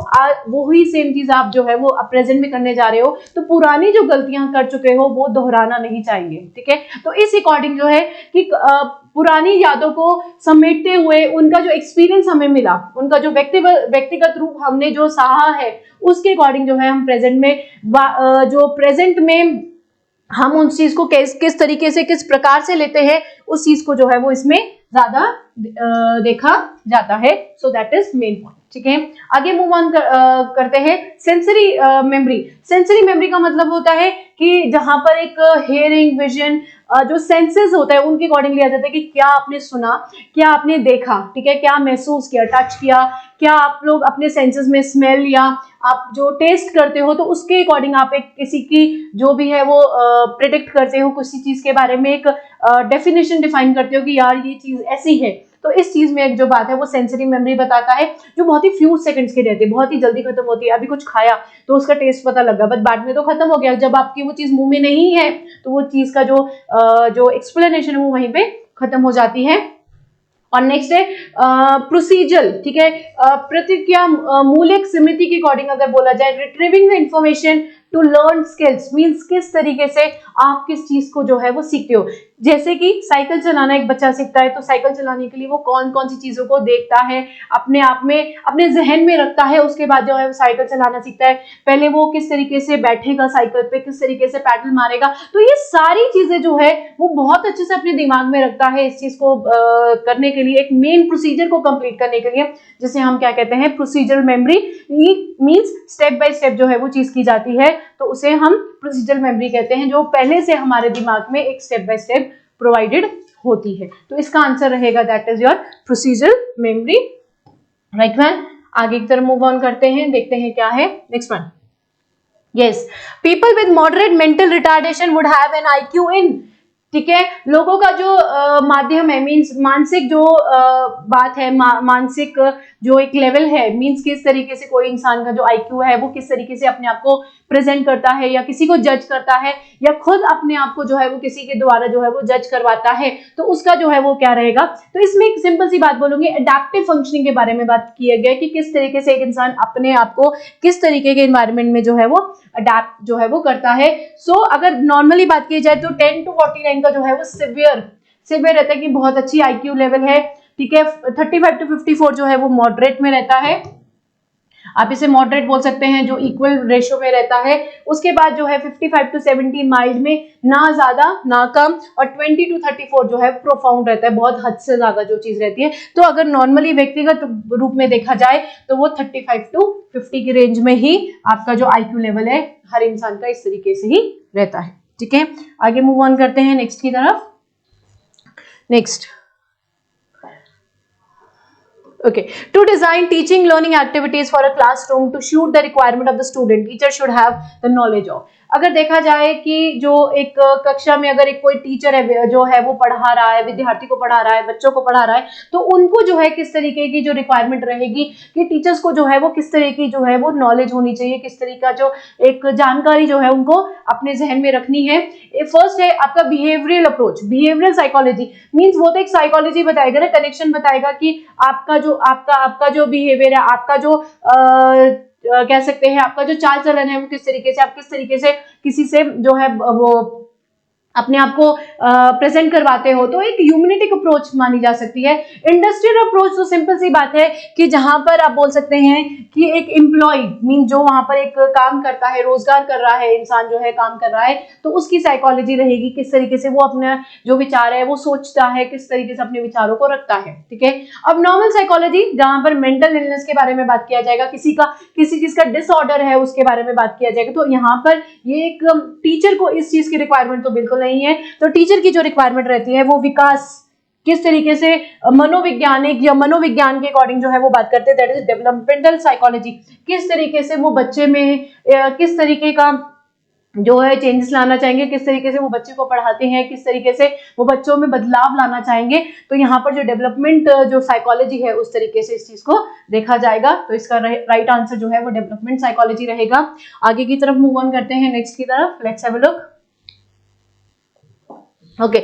वही सेम चीज आप जो है वो प्रेजेंट में करने जा रहे हो, तो पुरानी जो गलतियां कर चुके हो वो दोहराना नहीं चाहिए। ठीक है, तो इस अकॉर्डिंग जो है कि पुरानी यादों को समेटते हुए उनका जो एक्सपीरियंस हमें मिला, उनका जो व्यक्तिगत रूप हमने जो सहा है, उसके अकॉर्डिंग जो है हम प्रेजेंट में जो प्रेजेंट में हम उस चीज को किस तरीके से किस प्रकार से लेते हैं, उस चीज को जो है वो इसमें ज्यादा देखा जाता है। So that is main point. ठीक है, आगे मूव ऑन करते हैं। सेंसरी मेमोरी, सेंसरी मेमोरी का मतलब होता है कि जहां पर एक हेयरिंग, विजन, जो सेंसेस होता है उनके अकॉर्डिंग लिया जाता है कि क्या आपने सुना, क्या आपने देखा, ठीक है, क्या महसूस किया, टच किया, क्या आप लोग अपने सेंसेस में स्मेल या आप जो टेस्ट करते हो, तो उसके अकॉर्डिंग आप एक किसी की जो भी है वो प्रिडिक्ट करते हो, किसी चीज के बारे में एक डेफिनेशन डिफाइन करते हो कि यार ये चीज ऐसी है। तो इस चीज में एक जो बात है वो सेंसरी मेमोरी बताता है, जो बहुत ही फ्यू सेकंड्स की रहती है, बहुत ही जल्दी खत्म होती है। अभी कुछ खाया तो उसका टेस्ट पता लगा, बट बाद में तो खत्म हो गया। जब आपकी वो चीज मुंह में नहीं है तो वो चीज का जो एक्सप्लेनेशन है वो वहीं पे खत्म हो जाती है। और नेक्स्ट है प्रोसीजर। ठीक है, प्रतिक्रिया मूलक स्मृति के अकॉर्डिंग अगर बोला जाए, retrieving the information to learn skills, means किस तरीके से आप किस चीज को जो है वो सीखते हो। जैसे कि साइकिल चलाना एक बच्चा सीखता है, तो साइकिल चलाने के लिए वो कौन कौन सी चीजों को देखता है, अपने आप में अपने जहन में रखता है, उसके बाद जो है वो साइकिल चलाना सीखता है। पहले वो किस तरीके से बैठेगा साइकिल पे, किस तरीके से पैडल मारेगा, तो ये सारी चीजें जो है वो बहुत अच्छे से अपने दिमाग में रखता है इस चीज को करने के लिए, एक मेन प्रोसीजर को कंप्लीट करने के लिए, जिसे हम क्या कहते हैं, procedural memory. Means step by step जो है वो चीज की जाती है, तो उसे हम प्रोसीजरल मेमोरी कहते हैं, जो पहले से हमारे दिमाग में एक स्टेप बाय स्टेप प्रोवाइडेड होती है। तो इसका आंसर रहेगा that is your procedural memory. Right man, आगे की तरफ मूव ऑन करते हैं, देखते हैं क्या है next one. Yes, people with moderate mental retardation would have an IQ इन, ठीक है, लोगों का जो माध्यम है, मीन्स मानसिक जो बात है, मानसिक जो एक लेवल है, मीन्स किस तरीके से कोई इंसान का जो IQ है वो किस तरीके से अपने आप को प्रेजेंट करता है या किसी को जज करता है या खुद अपने आप को जो है वो किसी के द्वारा जो है वो जज करवाता है, तो उसका जो है वो क्या रहेगा। तो इसमें एक सिंपल सी बात बोलूंगी, एडेप्टिव फंक्शनिंग के बारे में बात किया गया कि किस तरीके से एक इंसान अपने आप को किस तरीके के एनवायरनमेंट में जो है वो अडेप्ट जो है वो करता है। सो अगर नॉर्मली बात की जाए तो 10 to 49 का जो है वो सिवियर रहता है कि बहुत अच्छी IQ लेवल है। ठीक है, 35 to 54 जो है वो मॉडरेट में रहता है, आप इसे मॉडरेट बोल सकते हैं, जो इक्वल रेशियो में रहता है। उसके बाद जो है 55 to 70 माइल्ड में, ना ज्यादा ना कम, और 20 to 34 जो है प्रोफाउंड रहता है, बहुत हद से ज्यादा जो चीज रहती है। तो अगर नॉर्मली व्यक्तिगत रूप में देखा जाए तो वो 35 to 50 की रेंज में ही आपका जो IQ लेवल है हर इंसान का इस तरीके से ही रहता है। ठीक है, आगे मूव ऑन करते हैं नेक्स्ट की तरफ। Next, okay, to design teaching learning activities for a classroom to suit the requirement of the student, teacher should have the knowledge of। अगर देखा जाए कि जो एक कक्षा में अगर एक कोई टीचर है जो है वो पढ़ा रहा है, विद्यार्थी को पढ़ा रहा है, बच्चों को पढ़ा रहा है, तो उनको जो है किस तरीके की जो रिक्वायरमेंट रहेगी कि टीचर्स को जो है वो किस तरीके की जो है वो नॉलेज होनी चाहिए, किस तरीके का जो एक जानकारी जो है उनको अपने जहन में रखनी है। फर्स्ट है आपका behavioural approach, behavioural psychology, means वो तो एक साइकोलॉजी बताएगा ना, कनेक्शन बताएगा कि आपका जो बिहेवियर है, आपका जो कह सकते हैं आपका जो चाल चलन है वो किस तरीके से, आप किस तरीके से किसी से जो है वो अपने आप को प्रेजेंट करवाते हो, तो एक ह्यूमैनिटिक अप्रोच मानी जा सकती है। इंडस्ट्रियल अप्रोच तो सिंपल सी बात है कि जहां पर आप बोल सकते हैं कि एक एम्प्लॉय मीन जो वहां पर एक काम करता है, रोजगार कर रहा है, इंसान जो है काम कर रहा है, तो उसकी साइकोलॉजी रहेगी, किस तरीके से वो अपना जो विचार है वो सोचता है, किस तरीके से अपने विचारों को रखता है। ठीक है, अब नॉर्मल साइकोलॉजी जहां पर मेंटल इलनेस के बारे में बात किया जाएगा, किसी चीज का डिसऑर्डर है उसके बारे में बात किया जाएगा, तो यहाँ पर ये एक टीचर को इस चीज की रिक्वायरमेंट तो बिल्कुल नहीं है। तो टीचर की जो रिक्वायरमेंट रहती है वो विकास किस तरीके से मनोवैज्ञानिक या मनोविज्ञान के अकॉर्डिंग जो है वो बात करते हैं, दैट इज डेवलपमेंटल साइकोलॉजी, किस तरीके से वो बच्चे में किस तरीके का जो है चेंजेस लाना चाहेंगे, किस तरीके से वो बच्चे को पढ़ाते हैं, किस तरीके से वो बच्चों में बदलाव लाना चाहेंगे। तो यहाँ पर जो डेवलपमेंट जो साइकोलॉजी है उस तरीके से इस चीज को देखा जाएगा। तो इसका राइट आंसर जो है वो डेवलपमेंट साइकोलॉजी रहेगा। आगे की तरफ मूव ऑन करते हैं नेक्स्ट की तरफ। Let's have a look. Okay,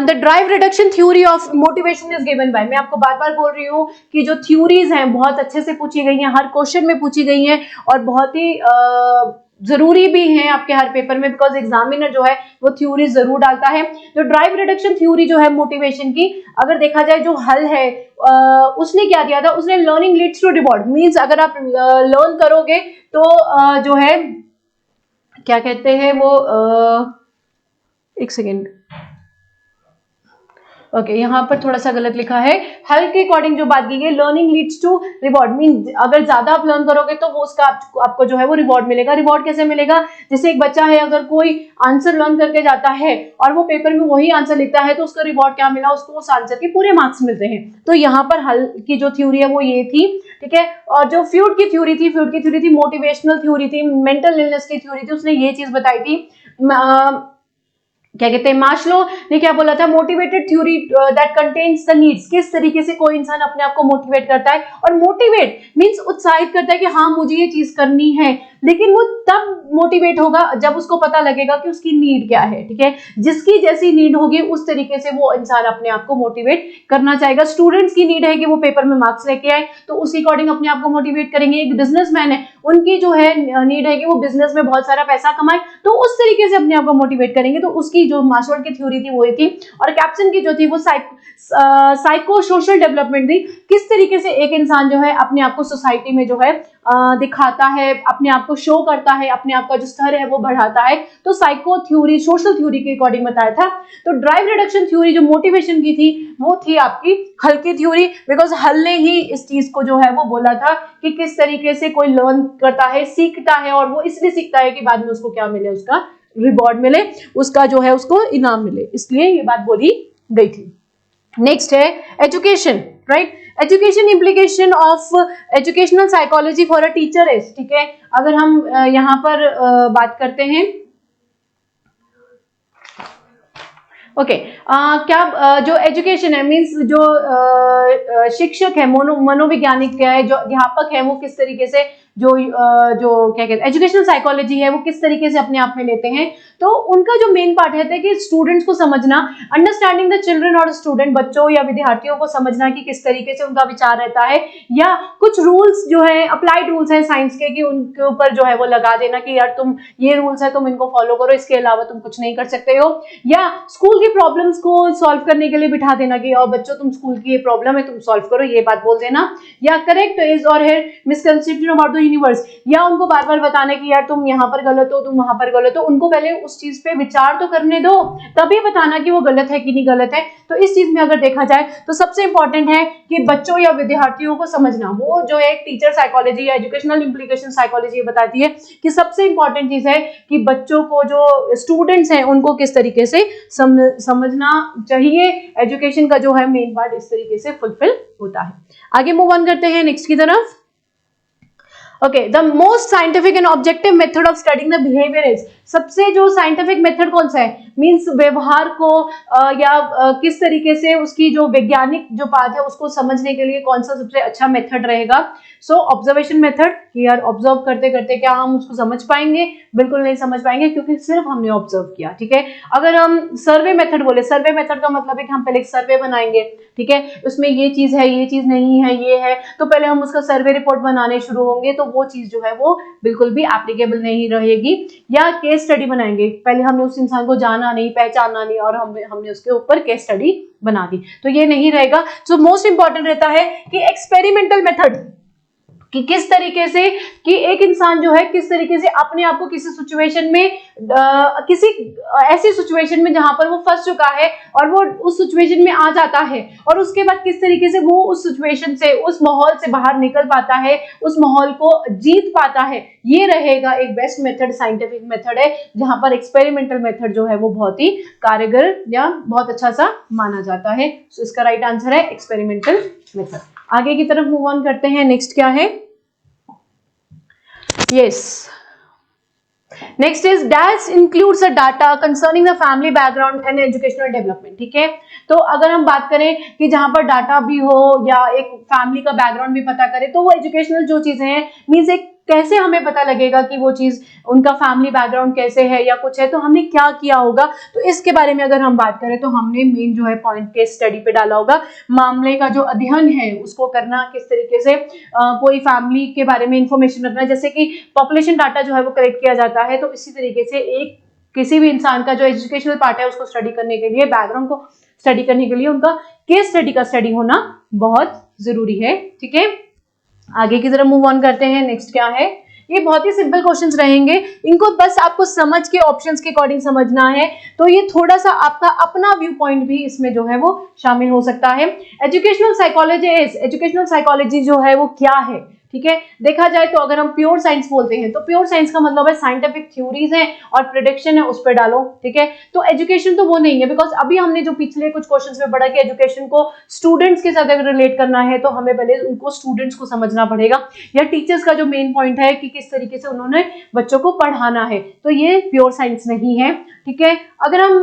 the drive reduction theory of motivation is given by, मैं आपको बार बार बोल रही हूँ कि जो थ्योरीज हैं बहुत अच्छे से पूछी गई हैं, हर क्वेश्चन में पूछी गई हैं और बहुत ही जरूरी भी हैं आपके हर पेपर में, बिकॉज एग्जामिनर जो है वो थ्योरी जरूर डालता है। जो ड्राइव रिडक्शन थ्योरी जो है मोटिवेशन की, अगर देखा जाए जो हल है उसने क्या दिया था, उसने learning leads to reward, means अगर आप लर्न करोगे तो जो है क्या कहते हैं वो एक सेकेंड, ओके यहाँ पर थोड़ा सा गलत लिखा है। हल के अकॉर्डिंग जो बात की गई, learning leads to reward, mean अगर ज्यादा आप लर्न करोगे तो वो उसका आपको जो है वो रिवॉर्ड मिलेगा। रिवॉर्ड कैसे मिलेगा, जैसे एक बच्चा है अगर कोई आंसर लर्न करके जाता है और वो पेपर में वही आंसर लिखता है तो उसका रिवॉर्ड क्या मिला, उसको उस आंसर के पूरे मार्क्स मिलते हैं। तो यहाँ पर हल की जो थ्योरी है वो ये थी, ठीक है। और जो फ्यूड की थ्योरी थी, फ्यूड की थ्योरी थी मोटिवेशनल थ्योरी थी, मेंटल इलनेस की थ्योरी थी, उसने ये चीज बताई थी, क्या कहते हैं, मास्लो ने क्या बोला था, motivated theory that contains the needs, किस तरीके से कोई इंसान अपने आप को मोटिवेट करता है। और मोटिवेट मींस उत्साहित करता है कि हाँ मुझे ये चीज करनी है, लेकिन वो तब मोटिवेट होगा जब उसको पता लगेगा कि उसकी नीड क्या है, ठीक है। जिसकी जैसी नीड होगी उस तरीके से वो इंसान अपने आप को मोटिवेट करना चाहेगा। स्टूडेंट्स की नीड है कि वो पेपर में मार्क्स लेके आए, तो उसी अकॉर्डिंग अपने आप को मोटिवेट करेंगे। एक बिजनेसमैन है, उनकी जो है नीड है कि वो बिजनेस में बहुत सारा पैसा कमाए, तो उस तरीके से अपने आप को मोटिवेट करेंगे। तो उसकी जो मार्शल की थ्योरी थी वो ये थी। और कैप्सन की जो थी वो साइको सोशल डेवलपमेंट थी, किस तरीके से एक इंसान जो है अपने आप को सोसाइटी में जो है दिखाता है, अपने आप को शो करता है, अपने आप का जो स्तर है वो बढ़ाता है। तो साइको थ्योरी सोशल थ्योरी के अकॉर्डिंग बताया था। तो ड्राइव रिडक्शन थ्योरी जो मोटिवेशन की थी वो थी आपकी हल की थ्योरी, बिकॉज हल ने ही इस चीज को जो है वो बोला था कि किस तरीके से कोई लर्न करता है, सीखता है, और वो इसलिए सीखता है कि बाद में उसको क्या मिले, उसका रिवॉर्ड मिले, उसका जो है उसको इनाम मिले, इसलिए ये बात बोली गई थी। नेक्स्ट है education, right. Education implication of educational psychology for a teacher is, ठीक है। अगर हम यहाँ पर बात करते हैं, ओके क्या जो एजुकेशन है मींस जो शिक्षक है, मनोवैज्ञानिक है, जो अध्यापक है, वो किस तरीके से जो क्या कहते हैं एजुकेशनल साइकोलॉजी है वो किस तरीके से अपने आप में लेते हैं। तो उनका जो मेन पार्ट है कि स्टूडेंट्स को समझना, अंडरस्टैंडिंग द चिल्ड्रन और स्टूडेंट, बच्चों या विद्यार्थियों को समझना कि किस तरीके से उनका विचार रहता है, या कुछ रूल्स जो है अप्लाइड रूल्स हैं साइंस के कि उनके ऊपर जो है वो लगा देना कि यार तुम ये रूल्स है तुम इनको फॉलो करो, इसके अलावा तुम कुछ नहीं कर सकते हो। या स्कूल की प्रॉब्लम्स को सॉल्व करने के लिए बिठा देना कि और बच्चों तुम स्कूल की ये प्रॉब्लम है तुम सॉल्व करो, ये बात बोल देना। या करेक्ट इज और है मिसकंसेप्शन अबाउट द यूनिवर्स, या उनको बार बार बताने कि यार तुम यहाँ पर गलत हो, तुम वहां पर गलत हो। उनको पहले उस चीज पे विचार तो करने दो, तभी बताना कि वो गलत है कि नहीं गलत है। तो इस चीज में अगर देखा जाए तो सबसे इंपॉर्टेंट है कि बच्चों या विद्यार्थियों को समझना, वो जो एक टीचर साइकोलॉजी या एजुकेशनल इंप्लीकेशन साइकोलॉजी बताती है कि सबसे इंपॉर्टेंट चीज है कि बच्चों को जो स्टूडेंट्स हैं उनको किस तरीके से समझना चाहिए। एजुकेशन का जो है मेन पार्ट इस तरीके से फुलफिल होता है। आगे मूव ऑन करते हैं नेक्स्ट की तरफ। Okay, the most scientific and objective method of studying the behaviour is, सबसे जो साइंटिफिक मेथड कौन सा है, मींस व्यवहार को किस तरीके से उसकी जो वैज्ञानिक जो बात है उसको समझने के लिए कौन सा सबसे अच्छा मेथड रहेगा। सो ऑब्जर्वेशन मेथड, कि यार ऑब्जर्व करते करते क्या हम उसको समझ पाएंगे, बिल्कुल नहीं समझ पाएंगे क्योंकि सिर्फ हमने ऑब्जर्व किया, ठीक है। अगर हम सर्वे मेथड बोले, सर्वे मेथड का मतलब है कि हम पहले एक सर्वे बनाएंगे, ठीक है, उसमें ये चीज है, ये चीज नहीं है, ये है, तो पहले हम उसका सर्वे रिपोर्ट बनाने शुरू होंगे, तो वो चीज जो है वो बिल्कुल भी एप्लीकेबल नहीं रहेगी। या केस स्टडी बनाएंगे, पहले हमने उस इंसान को जाना नहीं, पहचाना नहीं, और हमने उसके ऊपर केस स्टडी बना दी, तो ये नहीं रहेगा। सो मोस्ट इंपॉर्टेंट रहता है कि एक्सपेरिमेंटल मेथड, कि किस तरीके से कि एक इंसान जो है किस तरीके से अपने आप को किसी सिचुएशन में किसी ऐसी सिचुएशन में जहां पर वो फंस चुका है और वो उस सिचुएशन में आ जाता है, और उसके बाद किस तरीके से वो उस सिचुएशन से, उस माहौल से बाहर निकल पाता है, उस माहौल को जीत पाता है। ये रहेगा एक बेस्ट मेथड, साइंटिफिक मेथड है, जहां पर एक्सपेरिमेंटल मेथड जो है वो बहुत ही कारगर या बहुत अच्छा सा माना जाता है। तो इसका राइट आंसर है एक्सपेरिमेंटल मेथड। आगे की तरफ मूव ऑन करते हैं। नेक्स्ट क्या है, yes next is dash includes a data concerning the family background and educational development. ठीक है, तो अगर हम बात करें कि जहां पर डाटा भी हो या एक फैमिली का बैकग्राउंड भी पता करें, तो वो एजुकेशनल जो चीजें हैं, मींस एक कैसे हमें पता लगेगा कि वो चीज उनका फैमिली बैकग्राउंड कैसे है या कुछ है, तो हमने क्या किया होगा, तो इसके बारे में अगर हम बात करें तो हमने मेन जो है पॉइंट केस स्टडी पे डाला होगा। मामले का जो अध्ययन है उसको करना, किस तरीके से कोई फैमिली के बारे में इंफॉर्मेशन रखना, जैसे कि पॉपुलेशन डाटा जो है वो कलेक्ट किया जाता है, तो इसी तरीके से एक किसी भी इंसान का जो एजुकेशनल पार्ट है उसको स्टडी करने के लिए, बैकग्राउंड को स्टडी करने के लिए उनका केस स्टडी का स्टडी होना बहुत जरूरी है। ठीक है, आगे की तरफ मूव ऑन करते हैं। नेक्स्ट क्या है, ये बहुत ही सिंपल क्वेश्चंस रहेंगे, इनको बस आपको समझ के ऑप्शंस के अकॉर्डिंग समझना है, तो ये थोड़ा सा आपका अपना व्यू पॉइंट भी इसमें जो है वो शामिल हो सकता है। एजुकेशनल साइकोलॉजी जो है वो क्या है, ठीक है, देखा जाए तो अगर हम प्योर साइंस बोलते हैं तो प्योर साइंस का मतलब है साइंटिफिक थ्योरीज हैं और प्रेडिक्शन है, उस पर डालो। ठीक है, तो एजुकेशन तो वो नहीं है, बिकॉज अभी हमने जो पिछले कुछ क्वेश्चंस में पढ़ा कि एजुकेशन को स्टूडेंट्स के साथ अगर रिलेट करना है तो हमें पहले उनको स्टूडेंट्स को समझना पड़ेगा, या टीचर्स का जो मेन पॉइंट है कि किस तरीके से उन्होंने बच्चों को पढ़ाना है, तो ये प्योर साइंस नहीं है। ठीक है, अगर हम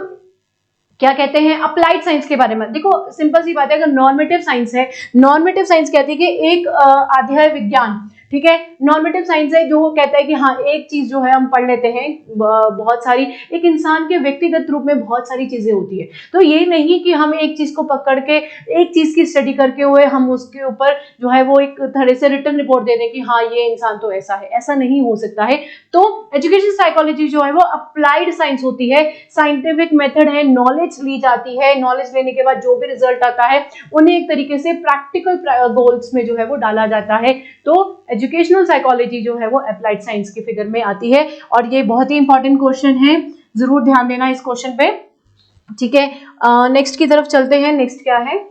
क्या कहते हैं अप्लाइड साइंस के बारे में, देखो सिंपल सी बात है, अगर नॉर्मेटिव साइंस है, नॉर्मेटिव साइंस कहती है कि एक अध्याय विज्ञान, ठीक है, नॉर्मेटिव साइंस है जो कहता है कि हाँ एक चीज जो है हम पढ़ लेते हैं, बहुत सारी एक इंसान के व्यक्तिगत रूप में बहुत सारी चीजें होती है, तो ये नहीं कि हम एक चीज को पकड़ के एक चीज की स्टडी करके हुए हम उसके ऊपर जो है वो एक तरह से रिटर्न रिपोर्ट दे दें कि हाँ ये इंसान तो ऐसा है, ऐसा नहीं हो सकता है। तो एजुकेशन साइकोलॉजी जो है वो अप्लाइड साइंस होती है, साइंटिफिक मेथड है, नॉलेज ली जाती है, नॉलेज लेने के बाद जो भी रिजल्ट आता है उन्हें एक तरीके से प्रैक्टिकल गोल्स में जो है वो डाला जाता है। तो एजुकेशनल साइकोलॉजी जो है वो अप्लाइड साइंस की फिगर में आती है, और ये बहुत ही इंपॉर्टेंट क्वेश्चन है, जरूर ध्यान देना इस क्वेश्चन पे। ठीक है, नेक्स्ट की तरफ चलते हैं। नेक्स्ट क्या है,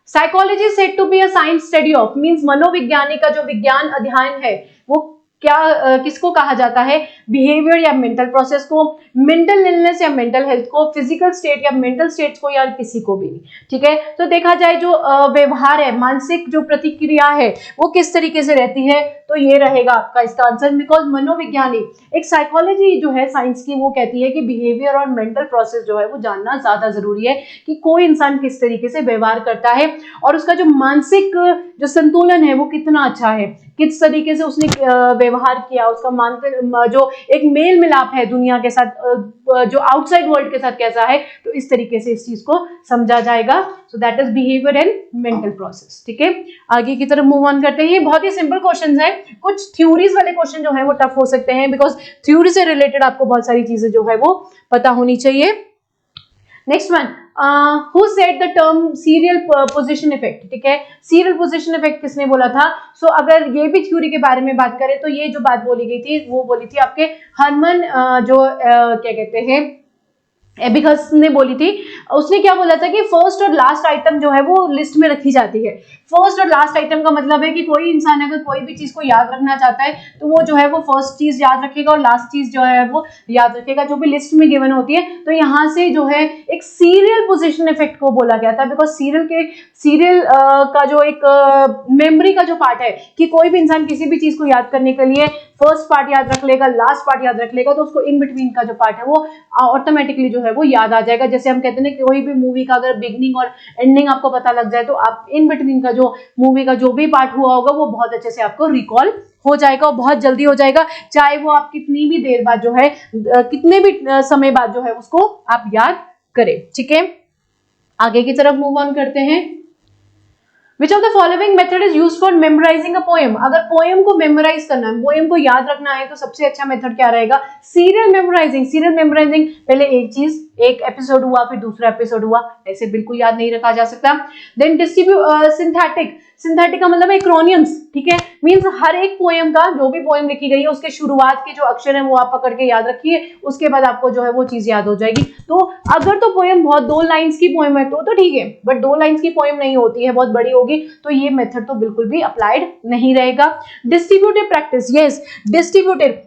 psychology said to be a science study of, means मनोविज्ञानी का जो विज्ञान अध्ययन है वो क्या किसको कहा जाता है, बिहेवियर या मेंटल प्रोसेस को, मेंटल इलनेस या मेंटल हेल्थ को, फिजिकल स्टेट या मेंटल स्टेट्स को, या किसी को भी नहीं। ठीक है, तो देखा जाए जो व्यवहार है, मानसिक जो प्रतिक्रिया है वो किस तरीके से रहती है, तो ये रहेगा आपका इसका आंसर, बिकॉज मनोविज्ञानी एक साइकोलॉजी जो है साइंस की वो कहती है कि बिहेवियर और मेंटल प्रोसेस जो है वो जानना ज्यादा जरूरी है, कि कोई इंसान किस तरीके से व्यवहार करता है और उसका जो मानसिक जो संतुलन है वो कितना अच्छा है, किस तरीके से उसने व्यवहार किया, उसका मानसिक जो एक मेल मिलाप है दुनिया के साथ, जो आउटसाइड वर्ल्ड के साथ कैसा है, तो इस तरीके से इस चीज को समझा जाएगा। So that is behaviour and mental process. ठीक है, आगे की तरफ मूव ऑन करते हैं। ये बहुत ही सिंपल क्वेश्चन है, कुछ थ्योरीज वाले क्वेश्चन जो है वो टफ हो सकते हैं, बिकॉज थ्योरी से रिलेटेड आपको बहुत सारी चीजें जो है वो पता होनी चाहिए। Next one, who said the term serial position effect, ठीक है, सीरियल पोजीशन इफेक्ट किसने बोला था? सो अगर ये भी थ्योरी के बारे में बात करें तो ये जो बात बोली गई थी वो बोली थी आपके हरमन जो क्या कहते हैं एबिगस ने बोली थी। उसने क्या बोला था कि फर्स्ट और लास्ट आइटम जो है वो लिस्ट में रखी जाती है। फर्स्ट और लास्ट आइटम का मतलब है कि कोई इंसान अगर कोई भी चीज को याद रखना चाहता है तो वो जो है वो फर्स्ट चीज याद रखेगा और लास्ट चीज जो है वो याद रखेगा, जो भी लिस्ट में गिवन होती है। तो यहाँ से जो है एक सीरियल पोजीशन इफेक्ट को बोला गया था, बिकॉज सीरियल का जो एक मेमोरी का जो पार्ट है कि कोई भी इंसान किसी भी चीज को याद करने के लिए फर्स्ट पार्ट याद रख लेगा, लास्ट पार्ट याद रख लेगा, तो उसको इन बिटवीन का जो पार्ट है वो ऑटोमेटिकली जो है वो याद आ जाएगा। जैसे हम कहते हैं कि कोई भी मूवी का अगर बिगनिंग और एंडिंग आपको पता लग जाए तो आप इन बिटवीन का जो मूवी का जो भी पार्ट हुआ होगा वो बहुत अच्छे से आपको रिकॉल हो जाएगा और बहुत जल्दी हो जाएगा, चाहे वो आप कितनी भी देर बाद जो है कितने भी समय बाद जो है उसको आप याद करें। ठीक है, आगे की तरफ मूव ऑन करते हैं। Which of the following method is used for memorizing a poem? अगर पोएम को मेमोराइज करना है, पोएम को याद रखना है तो सबसे अच्छा मेथड क्या रहेगा? Serial memorising. सीरियल मेमोराइजिंग, पहले एक चीज एक एपिसोड हुआ फिर दूसरा एपिसोड हुआ, ऐसे बिल्कुल याद नहीं रखा जा सकता। Then synthetic. सिंथेटिक का मतलब है एक्रोनियम्स, ठीक है, मींस हर एक पोएम का जो भी पोएम लिखी गई है उसके शुरुआत के जो अक्षर है वो आप पकड़ के याद रखिए, उसके बाद आपको जो है वो चीज याद हो जाएगी। तो अगर तो पोएम बहुत 2 लाइंस की पोएम है तो ठीक है, बट 2 लाइंस की पोएम नहीं होती है, बहुत बड़ी होगी, तो ये मेथड तो बिल्कुल भी अप्लाइड नहीं रहेगा। डिस्ट्रीब्यूटिव प्रैक्टिस, यस डिस्ट्रीब्यूटिव,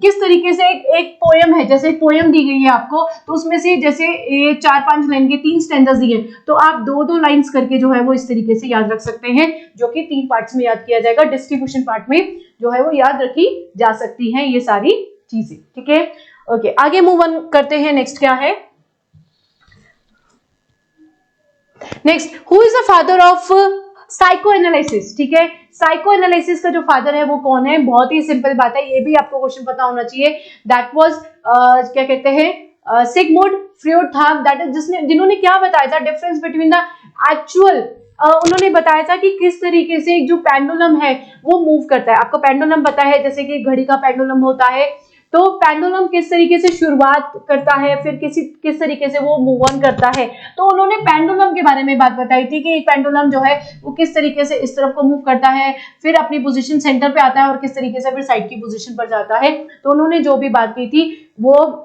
किस तरीके से एक पोएम है, जैसे एक पोएम दी गई है आपको तो उसमें से जैसे ये 4-5 लाइन के 3 स्टैंजास दिए तो आप 2-2 लाइंस करके जो है वो इस तरीके से याद रख सकते हैं, जो कि 3 पार्ट्स में याद किया जाएगा। डिस्ट्रीब्यूशन पार्ट में जो है वो याद रखी जा सकती है ये सारी चीजें, ठीक है। ओके, आगे मूव ऑन करते हैं। नेक्स्ट क्या है? Next, who is the father of psycho analysis? ठीक है, साइको एनालिसिस का जो फादर है वो कौन है? बहुत ही सिंपल बात है, ये भी आपको क्वेश्चन पता होना चाहिए। दैट वाज क्या कहते हैं, सिगमुंड फ्रॉइड था। दैट इज जिन्होंने क्या बताया था, डिफरेंस बिटवीन द एक्चुअल, उन्होंने बताया था कि किस तरीके से एक जो पेंडुलम है वो मूव करता है। आपको पेंडुलम पता है, जैसे कि घड़ी का पेंडुलम होता है, तो पेंडुलम किस तरीके से शुरुआत करता है, फिर किस तरीके से वो मूव ऑन करता है। तो उन्होंने पेंडुलम के बारे में बात बताई थी कि एक पेंडुलम जो है वो किस तरीके से इस तरफ को मूव करता है, फिर अपनी पोजीशन सेंटर पे आता है और किस तरीके से फिर साइड की पोजीशन पर जाता है। तो उन्होंने जो भी बात की थी वो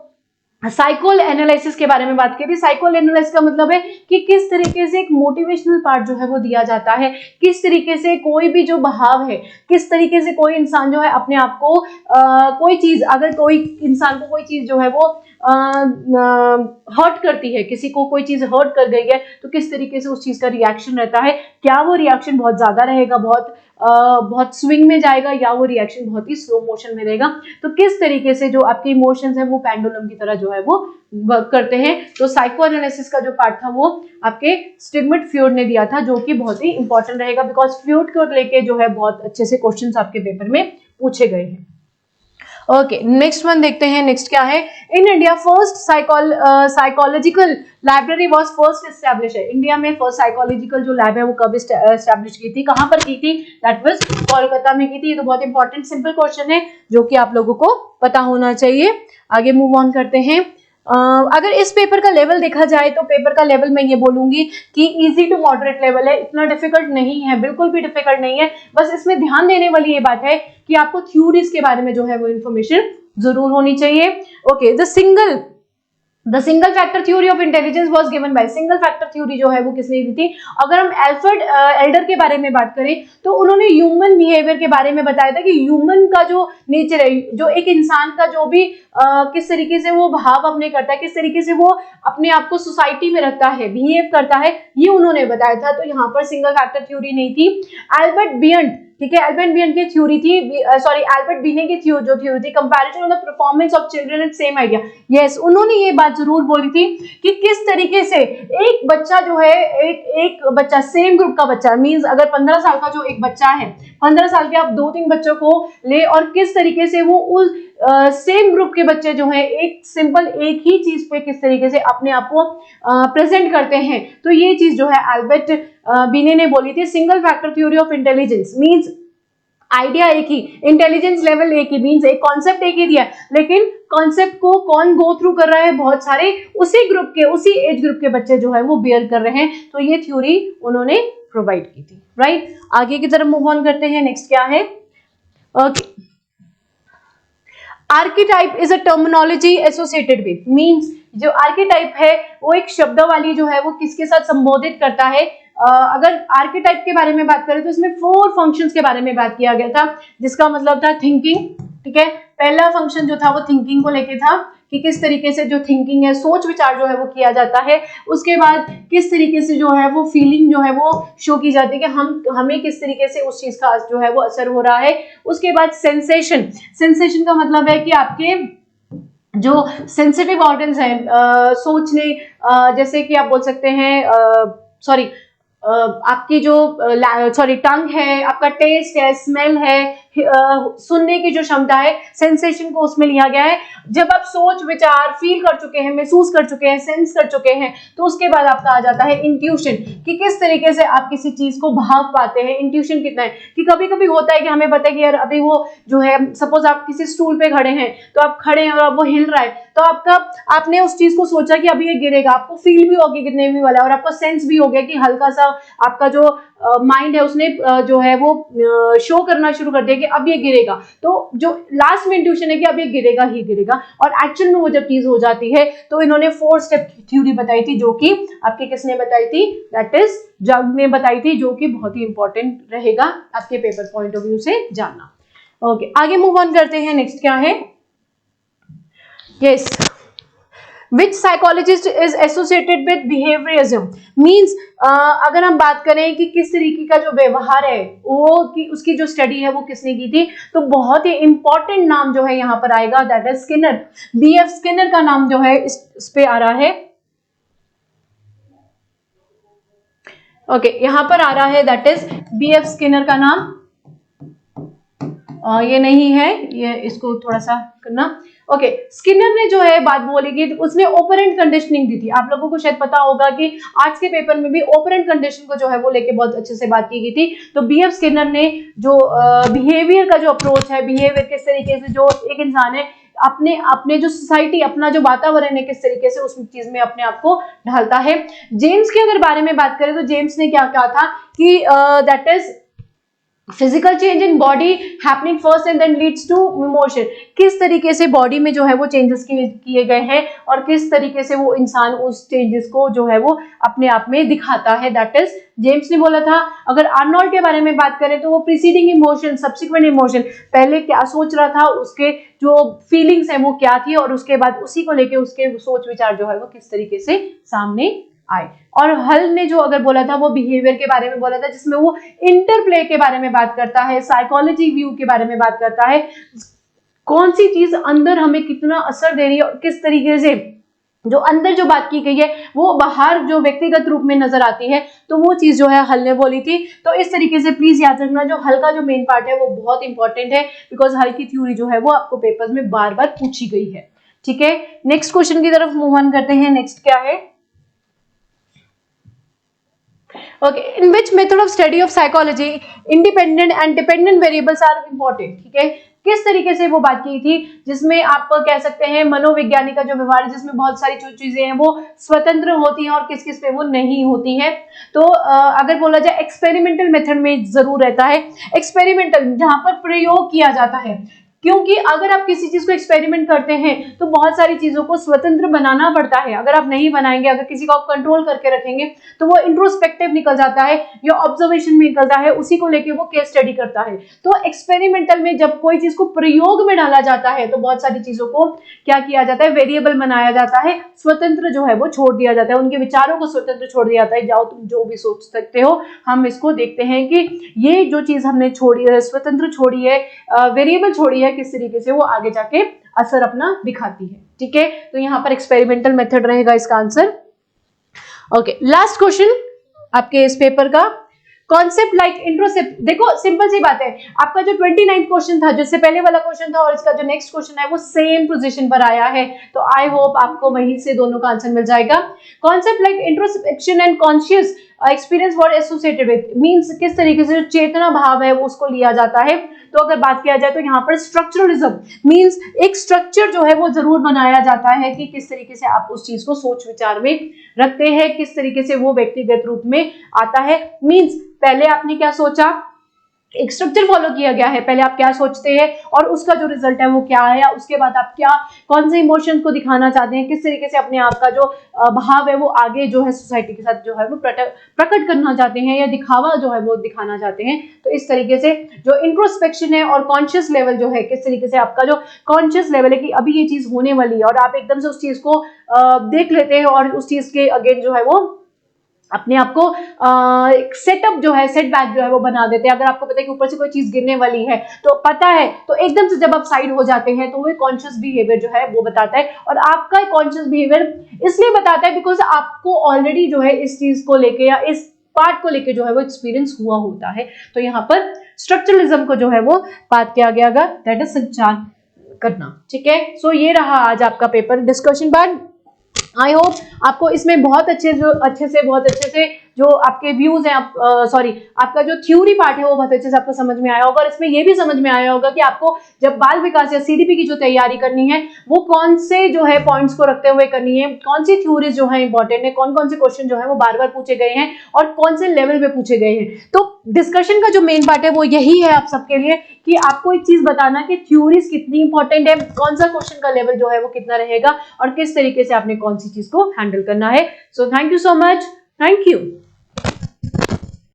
साइकोल एनालिसिस के बारे में बात की थी। साइकोल एनालिसिस का मतलब है कि किस तरीके से एक मोटिवेशनल पार्ट जो है वो दिया जाता है, किस तरीके से कोई भी जो भाव है, किस तरीके से कोई इंसान जो है अपने आप को कोई चीज, अगर कोई इंसान को कोई चीज जो है वो हर्ट करती है, किसी को कोई चीज हर्ट कर गई है, तो किस तरीके से उस चीज का रिएक्शन रहता है। क्या वो रिएक्शन बहुत ज्यादा रहेगा, बहुत स्विंग में जाएगा, या वो रिएक्शन बहुत ही स्लो मोशन में रहेगा। तो किस तरीके से जो आपके इमोशंस है वो पेंडुलम की तरह जो है वो वर्क करते हैं। तो साइको एनालिसिस का जो पार्ट था वो आपके सिगमुंड फ्रॉइड ने दिया था, जो कि बहुत ही इंपॉर्टेंट रहेगा, बिकॉज फ्रॉइड को लेके जो है बहुत अच्छे से क्वेश्चंस आपके पेपर में पूछे गए हैं। ओके, नेक्स्ट वन देखते हैं। नेक्स्ट क्या है? In India first psychological library was first establish है। इंडिया में फर्स्ट साइकोलॉजिकल जो लैब है वो कब एस्टैब्लिश की थी, कहां पर की थी? दैट वाज कोलकाता में की थी। ये तो बहुत इंपॉर्टेंट सिंपल क्वेश्चन है जो कि आप लोगों को पता होना चाहिए। आगे मूव ऑन करते हैं। अगर इस पेपर का लेवल देखा जाए तो पेपर का लेवल मैं ये बोलूंगी कि इजी टू मॉडरेट लेवल है, इतना डिफिकल्ट नहीं है, बिल्कुल भी डिफिकल्ट नहीं है। बस इसमें ध्यान देने वाली ये बात है कि आपको थ्योरीज के बारे में जो है वो इंफॉर्मेशन जरूर होनी चाहिए। Okay, the single factor theory of intelligence was given by, single factor theory जो है वो किसने दी थी? अगर हम एल्फ्रेड एडलर के बारे में बात करें तो उन्होंने ह्यूमन बिहेवियर के बारे में बताया था कि ह्यूमन का जो नेचर है, जो एक इंसान का जो भी किस तरीके से वो भाव अपने करता है, किस तरीके से वो अपने आप को सोसाइटी में रखता है, बिहेव करता है, ये उन्होंने बताया था। तो यहाँ पर सिंगल फैक्टर थ्योरी नहीं थी। एल्बर्ट बियन, ठीक है, एल्बर्ट बियन की थ्योरी थी, एल्बर्ट बिने की जो थ्योरी थी, comparison of the performance of children eight same idea. Yes, उन्होंने ये बात जरूर बोली थी कि किस तरीके से एक बच्चा जो है, एक बच्चा, सेम ग्रुप का बच्चा, मींस अगर 15 साल का जो एक बच्चा है, 15 साल के आप 2-3 बच्चों को ले और किस तरीके से वो उस सेम ग्रुप के बच्चे जो है एक सिंपल एक ही चीज पे किस तरीके से अपने आप को प्रेजेंट करते हैं। तो ये चीज जो है एल्बर्ट बिने ने बोली थी। Single factor theory of intelligence means idea एक ही, इंटेलिजेंस लेवल एक ही, मींस एक कॉन्सेप्ट एक ही दिया, लेकिन कॉन्सेप्ट को कौन गो थ्रू कर रहा है, बहुत सारे उसी ग्रुप के, उसी एज ग्रुप के बच्चे जो है वो बेयर कर रहे हैं। तो ये थ्योरी उन्होंने प्रोवाइड की थी, राइट। आगे की तरफ मूव ऑन करते हैं। नेक्स्ट क्या है? Okay, archetype is a terminology associated with, means जो आर्कीटाइप है वो एक शब्दावली जो है वो किसके साथ संबोधित करता है। अगर आर्कीटाइप के बारे में बात करें तो इसमें 4 फंक्शंस के बारे में बात किया गया था, जिसका मतलब था थिंकिंग, ठीक है। पहला फंक्शन जो था वो थिंकिंग को लेके था कि किस तरीके से जो थिंकिंग है, सोच विचार जो है वो किया जाता है। उसके बाद किस तरीके से जो है वो फीलिंग जो है वो शो की जाती है कि हमें किस तरीके से उस चीज का जो है वो असर हो रहा है। उसके बाद सेंसेशन, सेंसेशन का मतलब है कि आपके जो सेंसिटिव ऑर्गन्स हैं, सोचने, जैसे कि आप बोल सकते हैं आपकी जो टंग है, आपका टेस्ट है, स्मेल है, सुनने की जो क्षमता है, सेंसेशन को उसमें लिया गया है। जब आप सोच विचार फील कर चुके हैं, महसूस कर चुके हैं, सेंस कर चुके हैं, तो उसके बाद आपका आ जाता है इंट्यूशन, कि किस तरीके से आप किसी चीज को भाव पाते हैं। इंट्यूशन कितना है कि कभी कभी होता है कि हमें पता है कि यार अभी वो जो है, सपोज आप किसी स्टूल पे खड़े हैं, तो आप खड़े हैं और वो हिल रहा है, तो आपने उस चीज को सोचा कि अभी ये गिरेगा, आपको फील भी होगी गिरने भी वाला है, और आपको सेंस भी हो गया कि हल्का सा आपका जो माइंड है उसने जो है वो शो करना शुरू कर दिया कि अब ये गिरेगा। तो जो लास्ट में इंट्यूशन है कि अब ये गिरेगा ही गिरेगा, और एक्चुअल में वो जब चीज हो जाती है तो इन्होंने 4 स्टेप थ्योरी बताई थी, जो कि आपके किसने बताई थी? दैट इज जग ने बताई थी, जो कि बहुत ही इंपॉर्टेंट रहेगा आपके पेपर पॉइंट ऑफ व्यू से जानना। ओके, आगे मूव ऑन करते हैं। नेक्स्ट क्या है? Yes, Which psychologist is associated with behaviorism? Means अगर हम बात करें कि किस तरीके का जो व्यवहार है वो कि उसकी जो स्टडी है वो किसने की थी, तो बहुत ही इंपॉर्टेंट नाम जो है यहाँ पर आएगा, that is Skinner. BF Skinner का नाम जो है इस पे आ रहा है। ओके, यहाँ पर आ रहा है दैट इज BF स्किनर का नाम। ये नहीं है, ये इसको थोड़ा सा करना। ओके, स्किनर ने जो है बात बोली कि उसने ओपरेंट कंडीशनिंग दी थी। आप लोगों को शायद पता होगा कि आज के पेपर में भी ओपरेंट कंडीशन को जो है वो लेके बहुत अच्छे से बात की गई थी। तो BF स्किनर ने जो बिहेवियर का जो अप्रोच है, बिहेवियर किस तरीके से जो एक इंसान है अपने अपने जो सोसाइटी, अपना जो वातावरण है, किस तरीके से उस चीज में अपने आप को ढालता है। जेम्स के अगर बारे में बात करें तो जेम्स ने क्या कहा था कि that is physical change in body happening first and then leads to emotion. किस तरीके से बॉडी में जो है वो चेंजेस किए गए हैं और किस तरीके से वो इंसान उस चेंजेस को जो है वो अपने आप में दिखाता है, दैट इज जेम्स ने बोला था। अगर आर्नोल्ड के बारे में बात करें तो वो प्रीसीडिंग इमोशन, सब्सिक्वेंट इमोशन, पहले क्या सोच रहा था, उसके जो फीलिंग्स है वो क्या थी और उसके बाद उसी को लेके उसके सोच विचार जो है वो किस तरीके से सामने आए। और हल ने जो अगर बोला था वो बिहेवियर के बारे में बोला था, जिसमें वो इंटरप्ले के बारे में बात करता है, साइकोलॉजी व्यू के बारे में बात करता है, कौन सी चीज अंदर हमें कितना असर दे रही है और किस तरीके से जो अंदर जो बात की गई है वो बाहर जो व्यक्तिगत रूप में नजर आती है, तो वो चीज जो है हल ने बोली थी। तो इस तरीके से प्लीज याद रखना, जो हल का जो मेन पार्ट है वो बहुत इंपॉर्टेंट है, बिकॉज हल की थ्योरी जो है वो आपको पेपर्स में बार बार पूछी गई है। ठीक है, नेक्स्ट क्वेश्चन की तरफ मूव ऑन करते हैं। नेक्स्ट क्या है? Okay, in which method of study of psychology independent and dependent variables are important? ठीक है, किस तरीके से वो बात की थी, जिसमें आप कह सकते हैं मनोविज्ञानी का जो व्यवहार है, जिसमें बहुत सारी जो चीजें हैं वो स्वतंत्र होती हैं और किस किस पे वो नहीं होती हैं। तो अगर बोला जाए एक्सपेरिमेंटल मेथड में जरूर रहता है, एक्सपेरिमेंटल जहां पर प्रयोग किया जाता है, क्योंकि अगर आप किसी चीज को एक्सपेरिमेंट करते हैं तो बहुत सारी चीजों को स्वतंत्र बनाना पड़ता है। अगर आप नहीं बनाएंगे, अगर किसी को आप कंट्रोल करके रखेंगे तो वो इंट्रोस्पेक्टिव निकल जाता है या ऑब्जर्वेशन में निकलता है, उसी को लेके वो केस स्टडी करता है। तो एक्सपेरिमेंटल में जब कोई चीज को प्रयोग में डाला जाता है तो बहुत सारी चीजों को क्या किया जाता है, वेरिएबल बनाया जाता है, स्वतंत्र जो है वो छोड़ दिया जाता है, उनके विचारों को स्वतंत्र छोड़ दिया जाता है। जाओ तुम जो भी सोच सकते हो, हम इसको देखते हैं कि ये जो चीज हमने छोड़ी है, स्वतंत्र छोड़ी है, वेरिएबल छोड़ी है, किस तरीके से वो आगे जाके असर अपना दिखाती है। ठीक है, तो यहां पर एक्सपेरिमेंटल मेथड रहेगा इसका आंसर। ओके, लास्ट क्वेश्चन आपके इस पेपर का, कॉन्सेप्ट लाइक इंट्रोसेप्ट। देखो सिंपल सी बात है, आपका जो 29th क्वेश्चन था, जिससे पहले वाला क्वेश्चन था और इसका जो नेक्स्ट क्वेश्चन है वो सेम पोजीशन पर आया है, तो आई होप आपको वहीं से दोनों का आंसर मिल जाएगा। Concept like introspection and conscious experience were associated with, means किस तरीके से जो चेतना भाव है वो उसको लिया जाता है। तो अगर बात किया जाए तो यहाँ पर स्ट्रक्चरलिज्म मींस एक स्ट्रक्चर जो है वो जरूर बनाया जाता है कि किस तरीके से आप उस चीज को सोच विचार में रखते हैं, किस तरीके से वो व्यक्तिगत रूप में आता है। मींस पहले आपने क्या सोचा, एक स्ट्रक्चर फॉलो किया गया है, पहले आप क्या सोचते हैं और उसका जो रिजल्ट है वो क्या है, उसके बाद आप क्या कौन से इमोशंस को दिखाना चाहते हैं, किस तरीके से अपने आप का जो भाव है वो आगे जो है सोसाइटी के साथ जो है वो प्रकट करना चाहते हैं या दिखावा जो है वो दिखाना चाहते हैं। तो इस तरीके से जो इंट्रोस्पेक्शन है और कॉन्शियस लेवल जो है, किस तरीके से आपका जो कॉन्शियस लेवल है कि अभी ये चीज होने वाली है और आप एकदम से उस चीज को देख लेते हैं और उस चीज के अगेन जो है वो अपने आप को एक सेटअप जो है, सेटबैक जो है वो बना देते हैं। अगर आपको पता है कि ऊपर से कोई चीज गिरने वाली है तो पता है, तो एकदम से जब आप साइड हो जाते हैं तो वो कॉन्शियस बिहेवियर जो है वो बताता है। और आपका कॉन्शियस बिहेवियर इसलिए बताता है बिकॉज आपको ऑलरेडी जो है इस चीज को लेके या इस पार्ट को लेके जो है वो एक्सपीरियंस हुआ होता है। तो यहाँ पर स्ट्रक्चरलिज्म को जो है वो बात किया गया, दैट इज संचार करना। ठीक है, सो ये रहा आज आपका paper discussion part. I hope आपको इसमें बहुत अच्छे से जो आपके व्यूज हैं, आपका जो थ्योरी पार्ट है वो बहुत अच्छे से आपको समझ में आया होगा। और इसमें ये भी समझ में आया होगा कि आपको जब बाल विकास या सीडीपी की जो तैयारी करनी है वो कौन से जो है पॉइंट्स को रखते हुए करनी है, कौन सी थ्योरीज जो है इंपॉर्टेंट है, कौन कौन से क्वेश्चन जो है वो बार बार पूछे गए हैं और कौन से लेवल पे पूछे गए हैं। तो डिस्कशन का जो मेन पार्ट है वो यही है आप सबके लिए कि आपको एक चीज बताना कि थ्योरीज कितनी इंपॉर्टेंट है, कौन सा क्वेश्चन का लेवल जो है वो कितना रहेगा और किस तरीके से आपने कौन सी चीज को हैंडल करना है। So thank you so much, thank you.